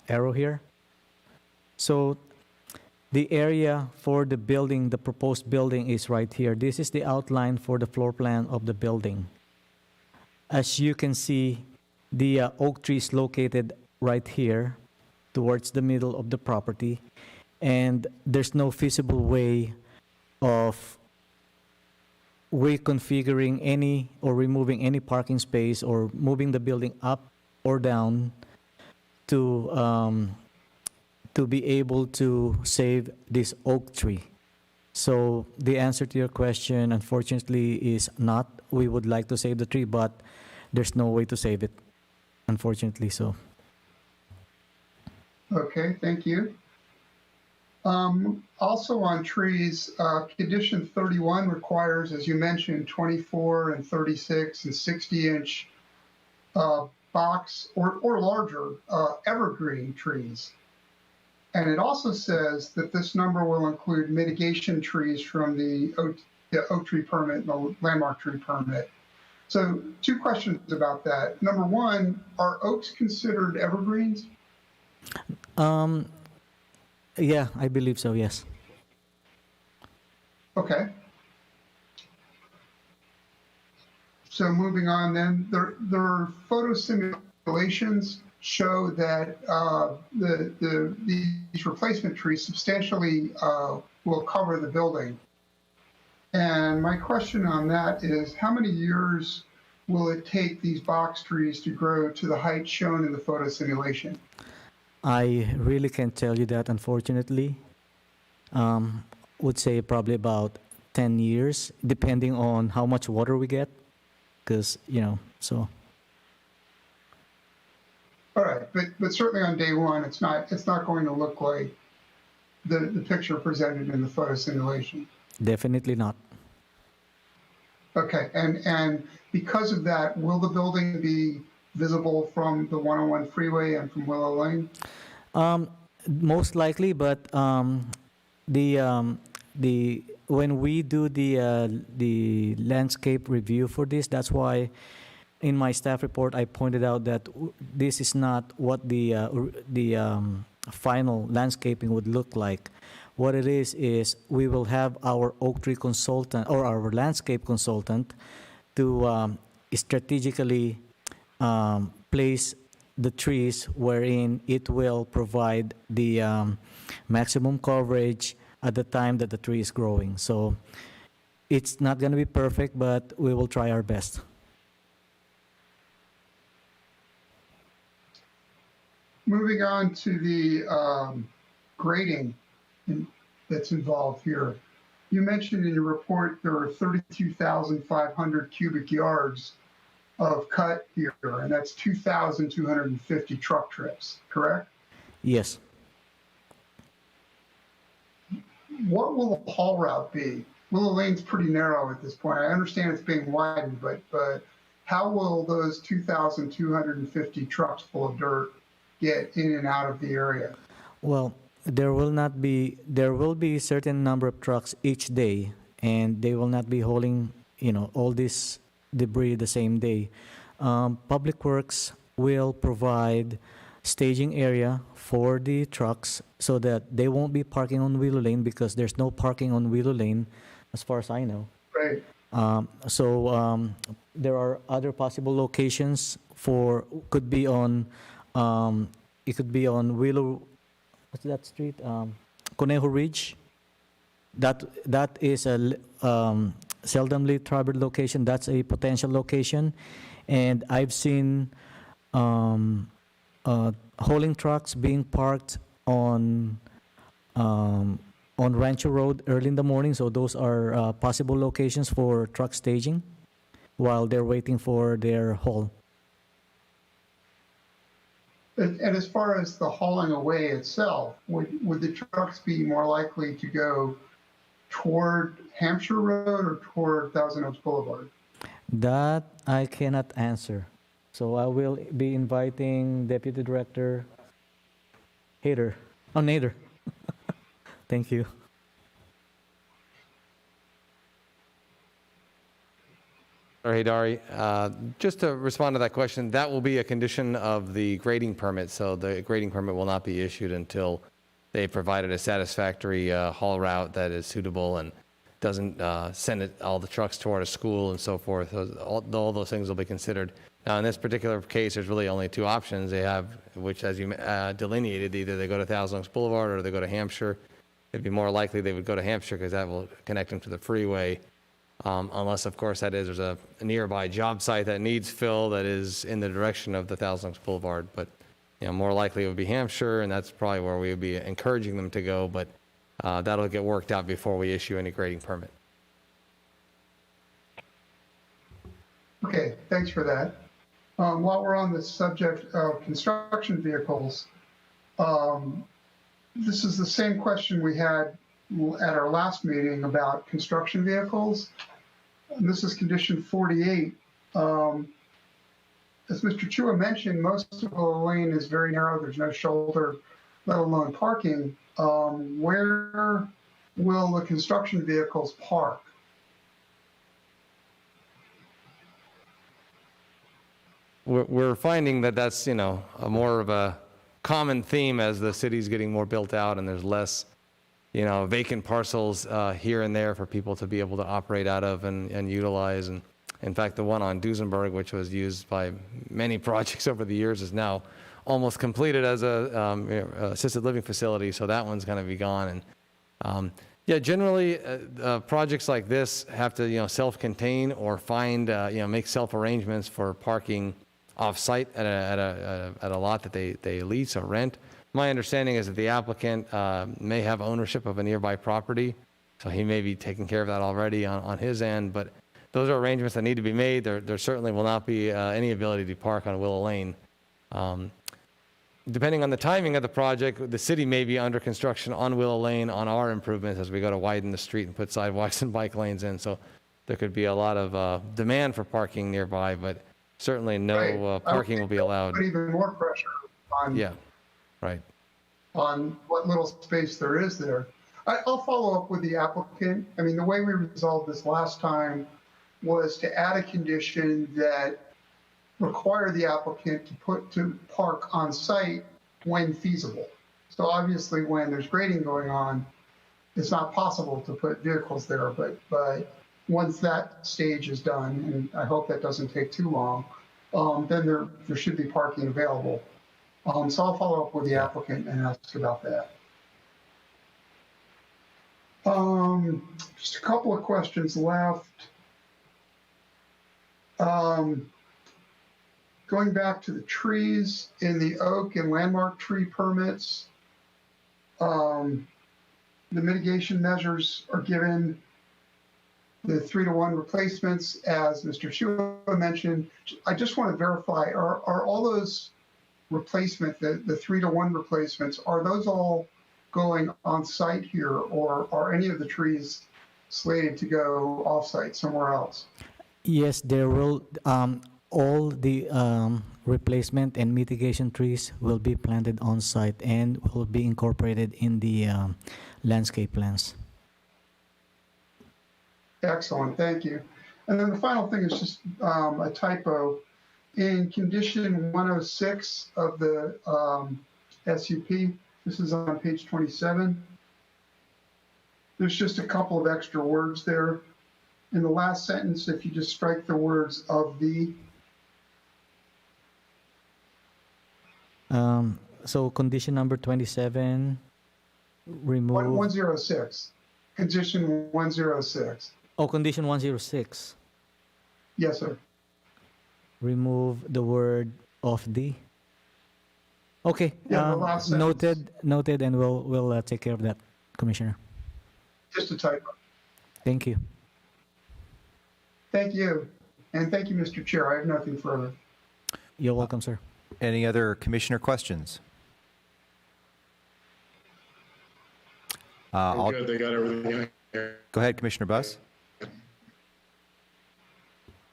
arrow here. So the area for the building, the proposed building, is right here. This is the outline for the floor plan of the building. As you can see, the oak tree is located right here towards the middle of the property, and there's no feasible way of reconfiguring any or removing any parking space or moving the building up or down to be able to save this oak tree. So the answer to your question, unfortunately, is not. We would like to save the tree, but there's no way to save it, unfortunately. So. Okay, thank you. Also on trees, condition 31 requires, as you mentioned, 24 and 36 and 60-inch box or larger evergreen trees. And it also says that this number will include mitigation trees from the oak tree permit and the landmark tree permit. So 2 questions about that. Number 1, are oaks considered evergreens? Yeah, I believe so, yes. Okay. So moving on then, their photo simulations show that these replacement trees substantially will cover the building. And my question on that is, how many years will it take these box trees to grow to the height shown in the photo simulation? I really can't tell you that, unfortunately. Would say probably about 10 years, depending on how much water we get, because, so. All right, but certainly on day one, it's not going to look like the picture presented in the photo simulation. Definitely not. Okay, and because of that, will the building be visible from the 101 freeway and from Willow Lane? Most likely, but when we do the landscape review for this, that's why in my staff report I pointed out that this is not what the final landscaping would look like. What it is we will have our oak tree consultant or our landscape consultant to strategically place the trees wherein it will provide the maximum coverage at the time that the tree is growing. So it's not going to be perfect, but we will try our best. Moving on to the grading that's involved here. You mentioned in your report there are 32,500 cubic yards of cut here, and that's 2,250 truck trips, correct? Yes. What will the haul route be? Willow Lane's pretty narrow at this point. I understand it's being widened, but how will those 2,250 trucks full of dirt get in and out of the area? Well, there will be a certain number of trucks each day, and they will not be hauling, all this debris the same day. Public Works will provide staging area for the trucks so that they won't be parking on Willow Lane because there's no parking on Willow Lane, as far as I know. Right. There are other possible locations could be on Willow, what's that street? Conejo Ridge. That is a seldomly traveled location. That's a potential location, and I've seen hauling trucks being parked on Rancho Road early in the morning. So those are possible locations for truck staging while they're waiting for their haul. And as far as the hauling away itself, would the trucks be more likely to go toward Hampshire Road or toward Thousand Oaks Boulevard? That I cannot answer. So I will be inviting Deputy Director Nader. Thank you. Hey, Dari. Just to respond to that question, that will be a condition of the grading permit. So the grading permit will not be issued until they provided a satisfactory haul route that is suitable and doesn't send all the trucks toward a school and so forth. So all those things will be considered. Now, in this particular case, there's really only two options they have, which, as you delineated, either they go to Thousand Oaks Boulevard or they go to Hampshire. It'd be more likely they would go to Hampshire because that will connect them to the freeway. Unless, of course, there's a nearby job site that needs fill that is in the direction of the Thousand Oaks Boulevard. But more likely it would be Hampshire, and that's probably where we would be encouraging them to go. But that'll get worked out before we issue any grading permit. Okay, thanks for that. While we're on the subject of construction vehicles, this is the same question we had at our last meeting about construction vehicles. And this is condition 48. As Mr. Chua mentioned, most of Willow Lane is very narrow. There's no shoulder, let alone parking. Where will the construction vehicles park? We're finding that that's, a more of a common theme as the city's getting more built out and there's less, vacant parcels here and there for people to be able to operate out of and utilize. And in fact, the one on Duesenberg, which was used by many projects over the years, is now almost completed as a assisted living facility. So that one's going to be gone. And generally projects like this have to, self-contain or find, make self-arrangements for parking off-site at a lot that they lease or rent. My understanding is that the applicant may have ownership of a nearby property, so he may be taking care of that already on his end, but those are arrangements that need to be made. There certainly will not be any ability to park on Willow Lane. Depending on the timing of the project, the city may be under construction on Willow Lane on our improvements as we go to widen the street and put sidewalks and bike lanes in, so there could be a lot of demand for parking nearby, but certainly no parking will be allowed. Put even more pressure on, on what little space there is there. I'll follow up with the applicant. I mean, the way we resolved this last time was to add a condition that require the applicant to park on site when feasible. So obviously when there's grading going on, it's not possible to put vehicles there, but once that stage is done, and I hope that doesn't take too long, then there should be parking available. So I'll follow up with the applicant and ask about that. Just a couple of questions left. Going back to the trees in the oak and landmark tree permits, the mitigation measures are given the 3-to-1 replacements, as Mr. Chua mentioned. I just want to verify, are all those replacement, the 3-to-1 replacements, are those all going on site here, or are any of the trees slated to go off site somewhere else? Yes, there will, all the replacement and mitigation trees will be planted on site and will be incorporated in the landscape plans. Excellent, thank you. And then the final thing is just a typo. In condition 106 of the SUP, this is on page 27. There's just a couple of extra words there. In the last sentence, if you just strike the words "of the," So condition number 27, remove. 106, condition 106. Oh, condition 106. Yes, sir. Remove the word "of the." Okay. Yeah, the last sentence. Noted, and we'll take care of that, Commissioner. Just a typo. Thank you. Thank you. And thank you, Mr. Chair. I have nothing further. You're welcome, sir. Any other commissioner questions? We're good. They got everything in here. Go ahead, Commissioner Buss.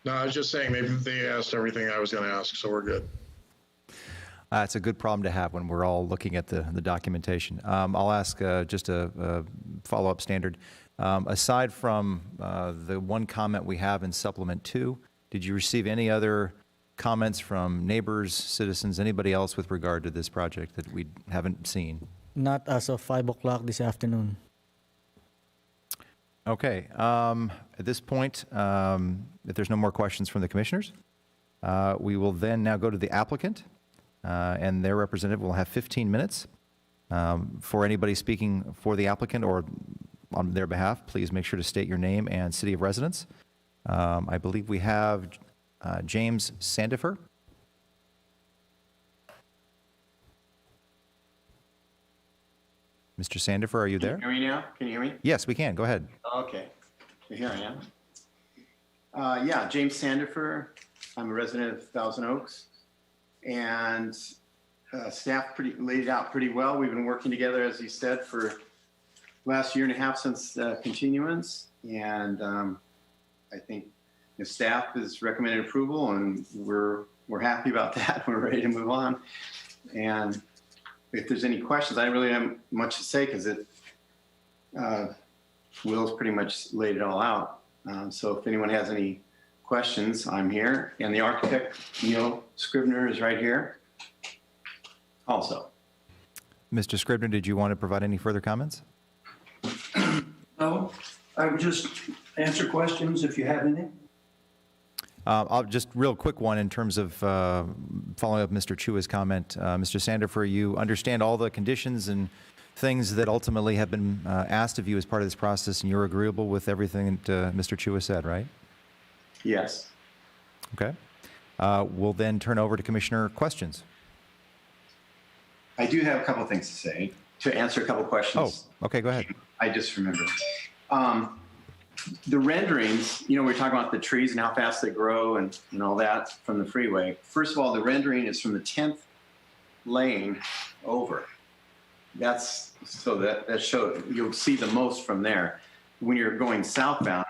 No, I was just saying they asked everything I was going to ask, so we're good. It's a good problem to have when we're all looking at the documentation. I'll ask just a follow-up standard. Aside from the one comment we have in Supplement 2, did you receive any other comments from neighbors, citizens, anybody else with regard to this project that we haven't seen? Not as of 5 o'clock this afternoon. Okay. At this point, if there's no more questions from the commissioners, we will then now go to the applicant, and their representative will have 15 minutes. For anybody speaking for the applicant or on their behalf, please make sure to state your name and city of residence. I believe we have James Sandifer. Mr. Sandifer, are you there? Can you hear me now? Can you hear me? Yes, we can. Go ahead. Okay. Here I am. Yeah, James Sandifer. I'm a resident of Thousand Oaks. And staff laid it out pretty well. We've been working together, as you said, for last year and a half since continuance. And I think the staff has recommended approval, and we're happy about that. We're ready to move on. And if there's any questions, I really don't have much to say because Will's pretty much laid it all out. So if anyone has any questions, I'm here. And the architect, Neil Scribner, is right here also. Mr. Scribner, did you want to provide any further comments? No, I would just answer questions if you have any. I'll just real quick one in terms of following up Mr. Chua's comment. Mr. Sandifer, you understand all the conditions and things that ultimately have been asked of you as part of this process, and you're agreeable with everything that Mr. Chua said, right? Yes. Okay. We'll then turn over to Commissioner questions. I do have a couple of things to say to answer a couple of questions. Oh, okay, go ahead. I just remembered. The renderings, we're talking about the trees and how fast they grow and all that from the freeway. First of all, the rendering is from the 10th lane over. That shows you'll see the most from there. When you're going southbound,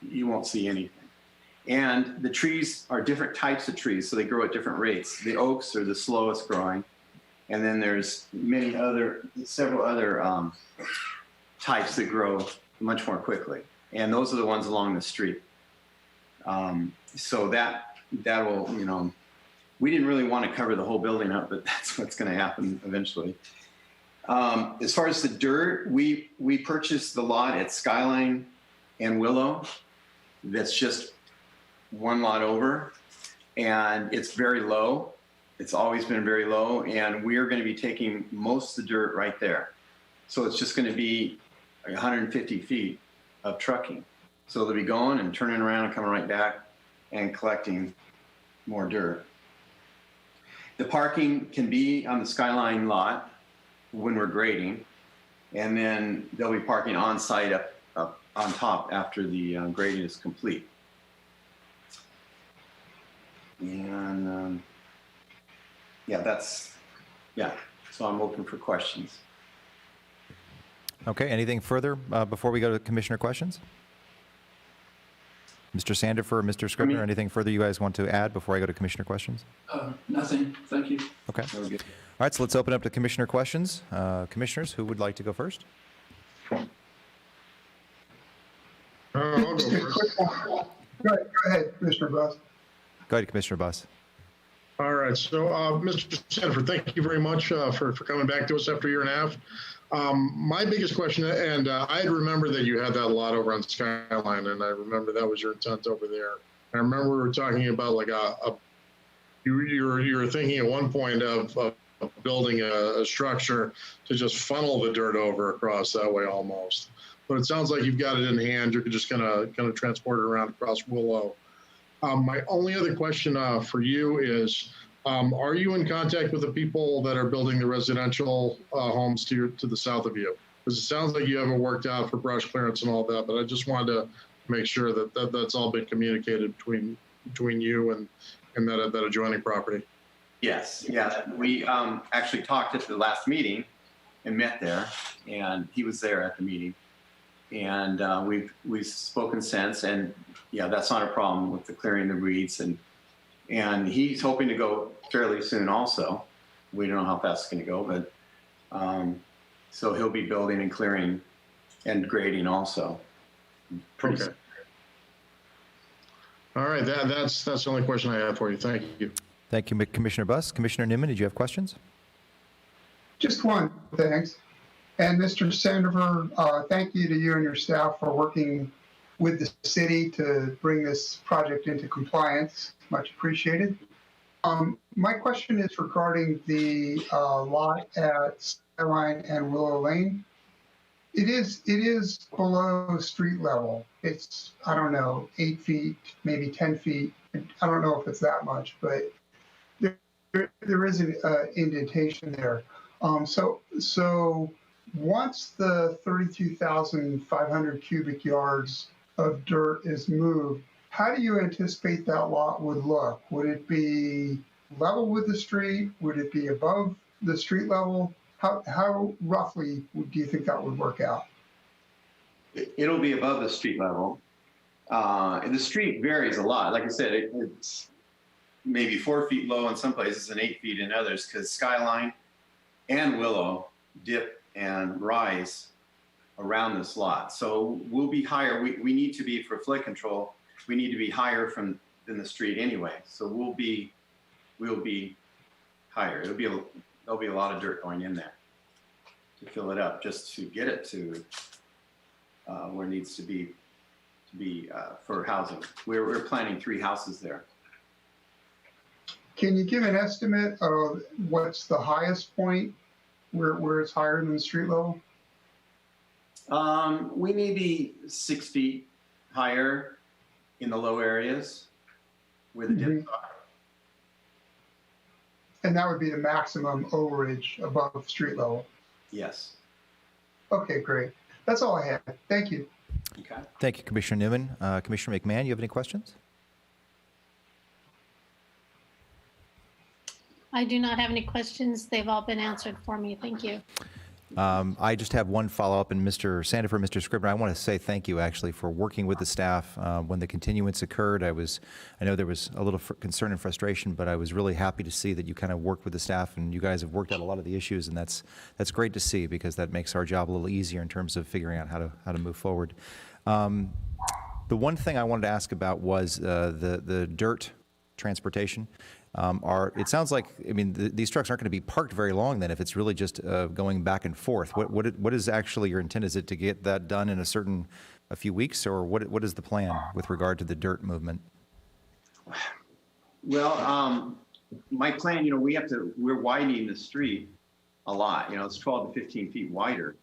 you won't see anything. And the trees are different types of trees, so they grow at different rates. The oaks are the slowest growing, and then there's several other types that grow much more quickly, and those are the ones along the street. So that will, we didn't really want to cover the whole building up, but that's what's going to happen eventually. As far as the dirt, we purchased the lot at Skyline and Willow. That's just one lot over, and it's very low. It's always been very low, and we're going to be taking most of the dirt right there. So it's just going to be 150 feet of trucking. So they'll be going and turning around and coming right back and collecting more dirt. The parking can be on the Skyline lot when we're grading, and then they'll be parking on site up on top after the grading is complete. And so I'm open for questions. Okay, anything further before we go to Commissioner questions? Mr. Sandifer, Mr. Scribner, anything further you guys want to add before I go to Commissioner questions? Nothing, thank you. Okay. All right, so let's open up to Commissioner questions. Commissioners, who would like to go first? I'll go Just a first. quick one. Go ahead, Commissioner Buss. Go ahead, Commissioner Buss. All right, so Mr. Sanford, thank you very much for coming back to us after a year and a half. My biggest question, and I remember that you had that lot over on Skyline, and I remember that was your intent over there. I remember we were talking about like you were thinking at one point of building a structure to just funnel the dirt over across that way almost. But it sounds like you've got it in hand. You're just gonna transport it around across Willow. My only other question for you is, are you in contact with the people that are building the residential homes to the south of you? Because it sounds like you haven't worked out for brush clearance and all that, but I just wanted to make sure that's all been communicated between you and that adjoining property. Yes, yeah. We actually talked at the last meeting and met there, and he was there at the meeting. And we've spoken since, and yeah, that's not a problem with the clearing the weeds, and he's hoping to go fairly soon also. We don't know how fast it's going to go, but so he'll be building and clearing and grading also. Pretty Okay. soon. All right, that's the only question I have for you. Thank you. Thank you, Commissioner Buss. Commissioner Newman, did you have questions? Just one, thanks. And Mr. Sandover, thank you to you and your staff for working with the city to bring this project into compliance. Much appreciated. My question is regarding the lot at Skyline and Willow Lane. It is below street level. It's, I don't know, 8 feet, maybe 10 feet. I don't know if it's that much, but there is an indentation there. So once the 32,500 cubic yards of dirt is moved, how do you anticipate that lot would look? Would it be level with the street? Would it be above the street level? How roughly do you think that would work out? It'll be above the street level. And the street varies a lot. Like I said, it's maybe 4 feet low in some places and 8 feet in others, because Skyline and Willow dip and rise around this lot. So we'll be higher. We need to be, for flood control, we need to be higher than the street anyway. So we'll be higher. There'll be a lot of dirt going in there to fill it up, just to get it to where it needs to be for housing. We're planning 3 houses there. Can you give an estimate of what's the highest point where it's higher than the street level? We may be 6 feet higher in the low areas where the dips are. And that would be the maximum overage above street level. Yes. Okay, great. That's all I had. Thank you. Okay. Thank you, Commissioner Newman. Commissioner McMahon, you have any questions? I do not have any questions. They've all been answered for me. Thank you. I just have one follow-up, and Mr. Sandifer, Mr. Scribner, I want to say thank you actually for working with the staff when the continuance occurred. I know there was a little concern and frustration, but I was really happy to see that you kind of worked with the staff, and you guys have worked out a lot of the issues, and that's great to see, because that makes our job a little easier in terms of figuring out how to move forward. The one thing I wanted to ask about was the dirt transportation. It sounds like, I mean, these trucks aren't going to be parked very long then if it's really just going back and forth. What is actually your intent? Is it to get that done in a few weeks, or what is the plan with regard to the dirt movement? Well, my plan, we're widening the street a lot. It's 12 to 15 feet wider,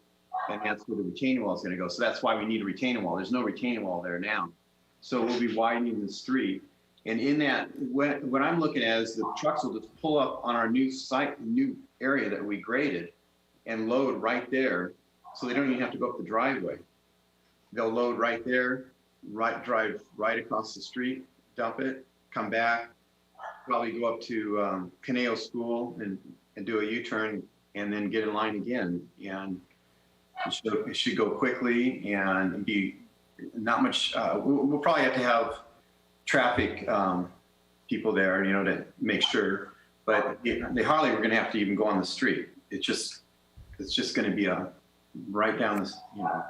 and that's where the retaining wall is going to go. So that's why we need a retaining wall. There's no retaining wall there now. So we'll be widening the street. And in that, what I'm looking at is the trucks will just pull up on our new area that we graded and load right there, so they don't even have to go up the driveway. They'll load right there, drive right across the street, dump it, come back, probably go up to Caneo School and do a U-turn, and then get in line again. And it should go quickly and be not much. We'll probably have to have traffic people there, to make sure. But they hardly were going to have to even go on the street. It's just going to be right down this, a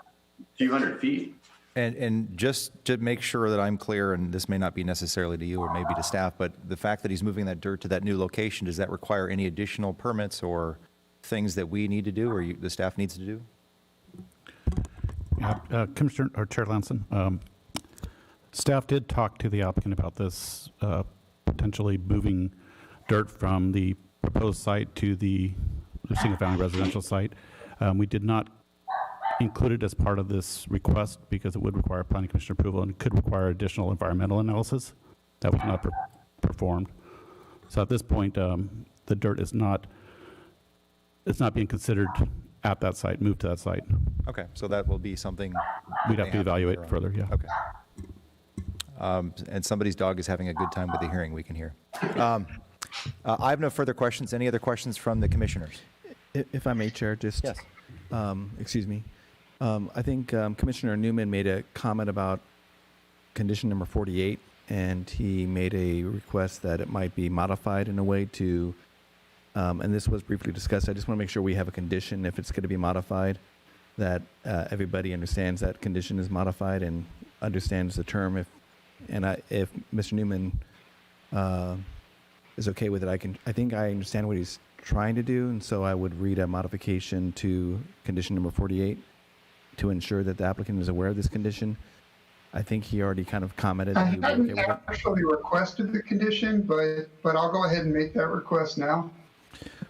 few hundred feet. And just to make sure that I'm clear, and this may not be necessarily to you or maybe to staff, but the fact that he's moving that dirt to that new location, does that require any additional permits or things that we need to do or the staff needs to do? Yeah, Commissioner or Chair Lanson, staff did talk to the applicant about this, potentially moving dirt from the proposed site to the single-family residential site. We did not include it as part of this request because it would require planning commission approval and could require additional environmental analysis that was not performed. So at this point, the dirt is not, it's not being considered at that site, moved to that site. Okay, so that will be something We'd have to evaluate further, yeah. Okay. And somebody's dog is having a good time with the hearing, we can hear. I have no further questions. Any other questions from the commissioners? If I may, Chair, just, Yes. excuse me. I think Commissioner Newman made a comment about condition number 48, and he made a request that it might be modified in a way to, and this was briefly discussed. I just want to make sure we have a condition, if it's going to be modified, that everybody understands that condition is modified and understands the term. If Mr. Newman is okay with it, I think I understand what he's trying to do, and so I would read a modification to condition number 48 to ensure that the applicant is aware of this condition. I think he already kind of commented I that he would be okay hadn't with it. actually requested the condition, but I'll go ahead and make that request now.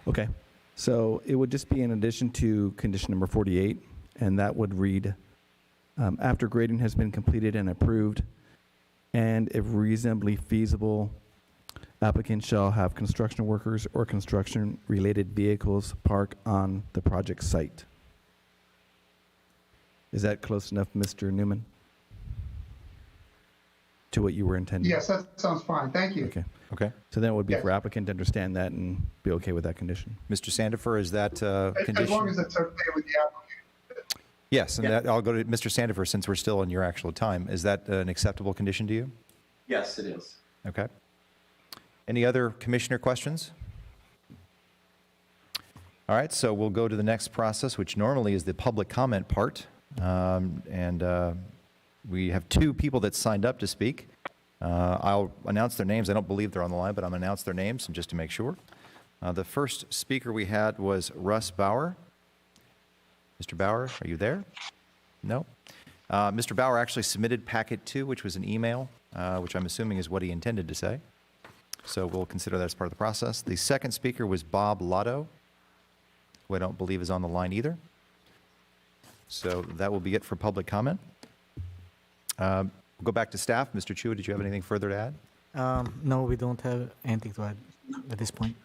Okay, so it would just be in addition to condition number 48, and that would read, after grading has been completed and approved, and if reasonably feasible, applicant shall have construction workers or construction-related vehicles park on the project site. Is that close enough, Mr. Newman, to what you were intending? Yes, that sounds fine. Thank you. Okay. Okay. So then it would be Yes. for applicant to understand that and be okay with that condition. Mr. Sandifer, is that As condition? long as it's okay with the applicant. Yes, and that, I'll go to Mr. Sandifer since we're still in your actual time. Is that an acceptable condition to you? Yes, it is. Okay. Any other commissioner questions? All right, so we'll go to the next process, which normally is the public comment part. We have two people that signed up to speak. I'll announce their names. I don't believe they're on the line, but I'm going to announce their names and just to make sure. The first speaker we had was Russ Bauer. Mr. Bauer, are you there? No. Mr. Bauer actually submitted packet 2, which was an email, which I'm assuming is what he intended to say. So we'll consider that as part of the process. The second speaker was Bob Lotto, who I don't believe is on the line either. So that will be it for public comment. We'll go back to staff. Mr. Chua, did you have anything further to add? No, we don't have anything to add at this point.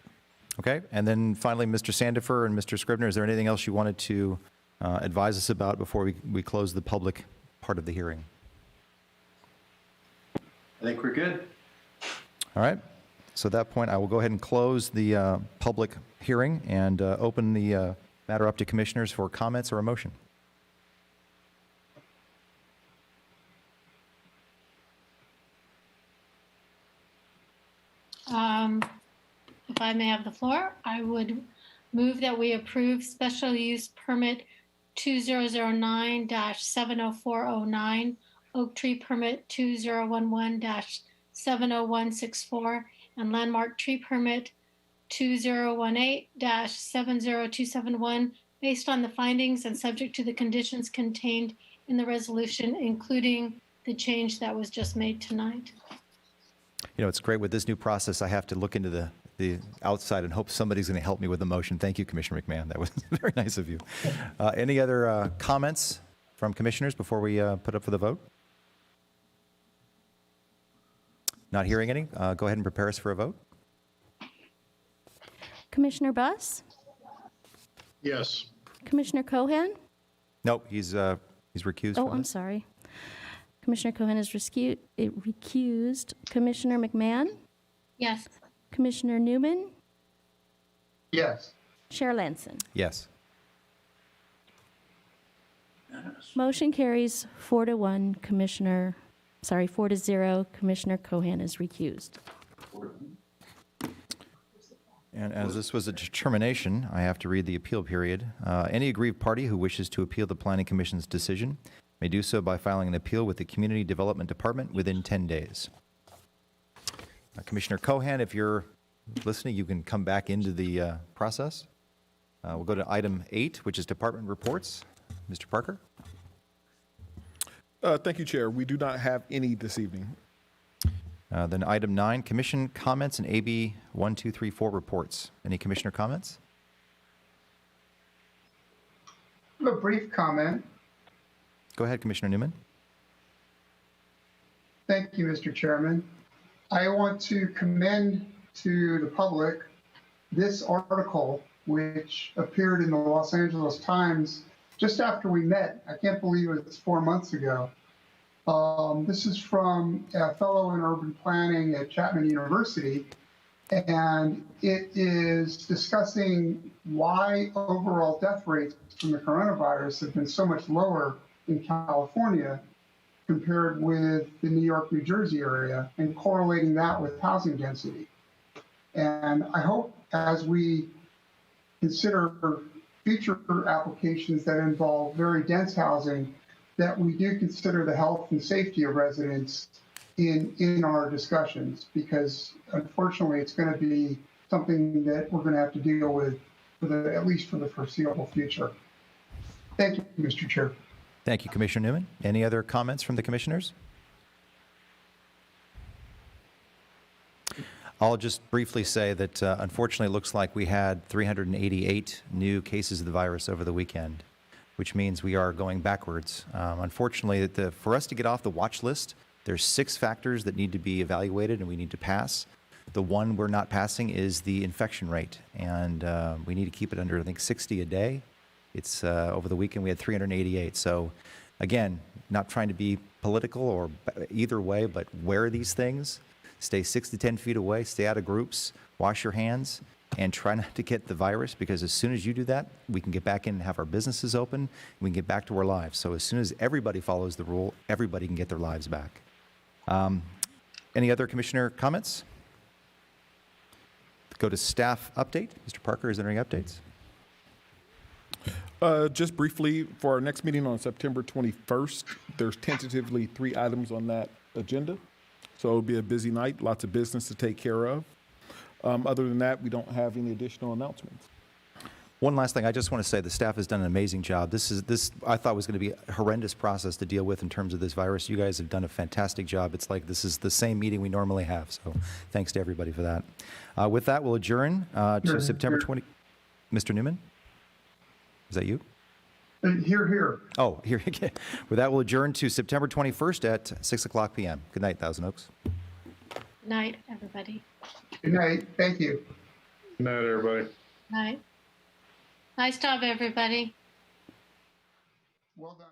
Okay. And then finally, Mr. Sandifer and Mr. Scribner, is there anything else you wanted to advise us about before we close the public part of the hearing? I think we're good. All right. So at that point, I will go ahead and close the public hearing and open the matter up to commissioners for comments or a motion. If I may have the floor, I would move that we approve special use permit 2009-70409, Oak Tree permit 2011-70164, and landmark tree permit 2018-70271, based on the findings and subject to the conditions contained in the resolution, including the change that was just made tonight. You know, it's great with this new process. I have to look into the outside and hope somebody's going to help me with the motion. Thank you, Commissioner McMahon. That was very nice of you. Any other comments from commissioners before we put up for the vote? Not hearing any. Go ahead and prepare us for a vote. Commissioner Buss? Yes. Commissioner Cohan? No, he's recused. Oh, from I'm this. sorry. Commissioner Cohen is recused. Commissioner McMahon? Yes. Commissioner Newman? Yes. Chair Lanson? Yes. Motion carries 4-1. 4-0. Commissioner Cohan is recused. And as this was a determination, I have to read the appeal period. Any aggrieved party who wishes to appeal the Planning Commission's decision may do so by filing an appeal with the Community Development Department within 10 days. Commissioner Cohan, if you're listening, you can come back into the process. We'll go to item 8, which is department reports. Mr. Parker? Thank you, Chair. We do not have any this evening. Then item 9, commission comments and AB 1234 reports. Any commissioner comments? A brief comment. Go ahead, Commissioner Newman. Thank you, Mr. Chairman. I want to commend to the public this article, which appeared in the Los Angeles Times just after we met. I can't believe it's 4 months ago. This is from a fellow in urban planning at Chapman University, and it is discussing why overall death rates from the coronavirus have been so much lower in California compared with the New York, New Jersey area, and correlating that with housing density. And I hope as we consider future applications that involve very dense housing, that we do consider the health and safety of residents in our discussions, because unfortunately it's going to be something that we're going to have to deal with for at least for the foreseeable future. Thank you, Mr. Chair. Thank you, Commissioner Newman. Any other comments from the commissioners? I'll just briefly say that unfortunately it looks like we had 388 new cases of the virus over the weekend, which means we are going backwards. Unfortunately, for us to get off the watch list, there's 6 factors that need to be evaluated and we need to pass. The one we're not passing is the infection rate, and we need to keep it under, I think, 60 a day. It's over the weekend we had 388. So again, not trying to be political or either way, but wear these things. Stay 6 to 10 feet away, stay out of groups, wash your hands, and try not to get the virus, because as soon as you do that, we can get back in and have our businesses open, and we can get back to our lives. So as soon as everybody follows the rule, everybody can get their lives back. Any other commissioner comments? Go to staff update. Mr. Parker, is there any updates? Just briefly, for our next meeting on September 21st, there's tentatively 3 items on that agenda. So it'll be a busy night, lots of business to take care of. Other than that, we don't have any additional announcements. One last thing, I just want to say the staff has done an amazing job. This I thought was going to be a horrendous process to deal with in terms of this virus. You guys have done a fantastic job. It's like this is the same meeting we normally have. So thanks to everybody for that. With that, we'll adjourn to September 20. Mr. Newman? Is that you? Here. Oh, here again. With that, we'll adjourn to September 21st at 6 o'clock p.m. Good night, Thousand Oaks. Good night, everybody. Good night. Thank you. Good night, everybody. Night. Nice job, everybody. Well done.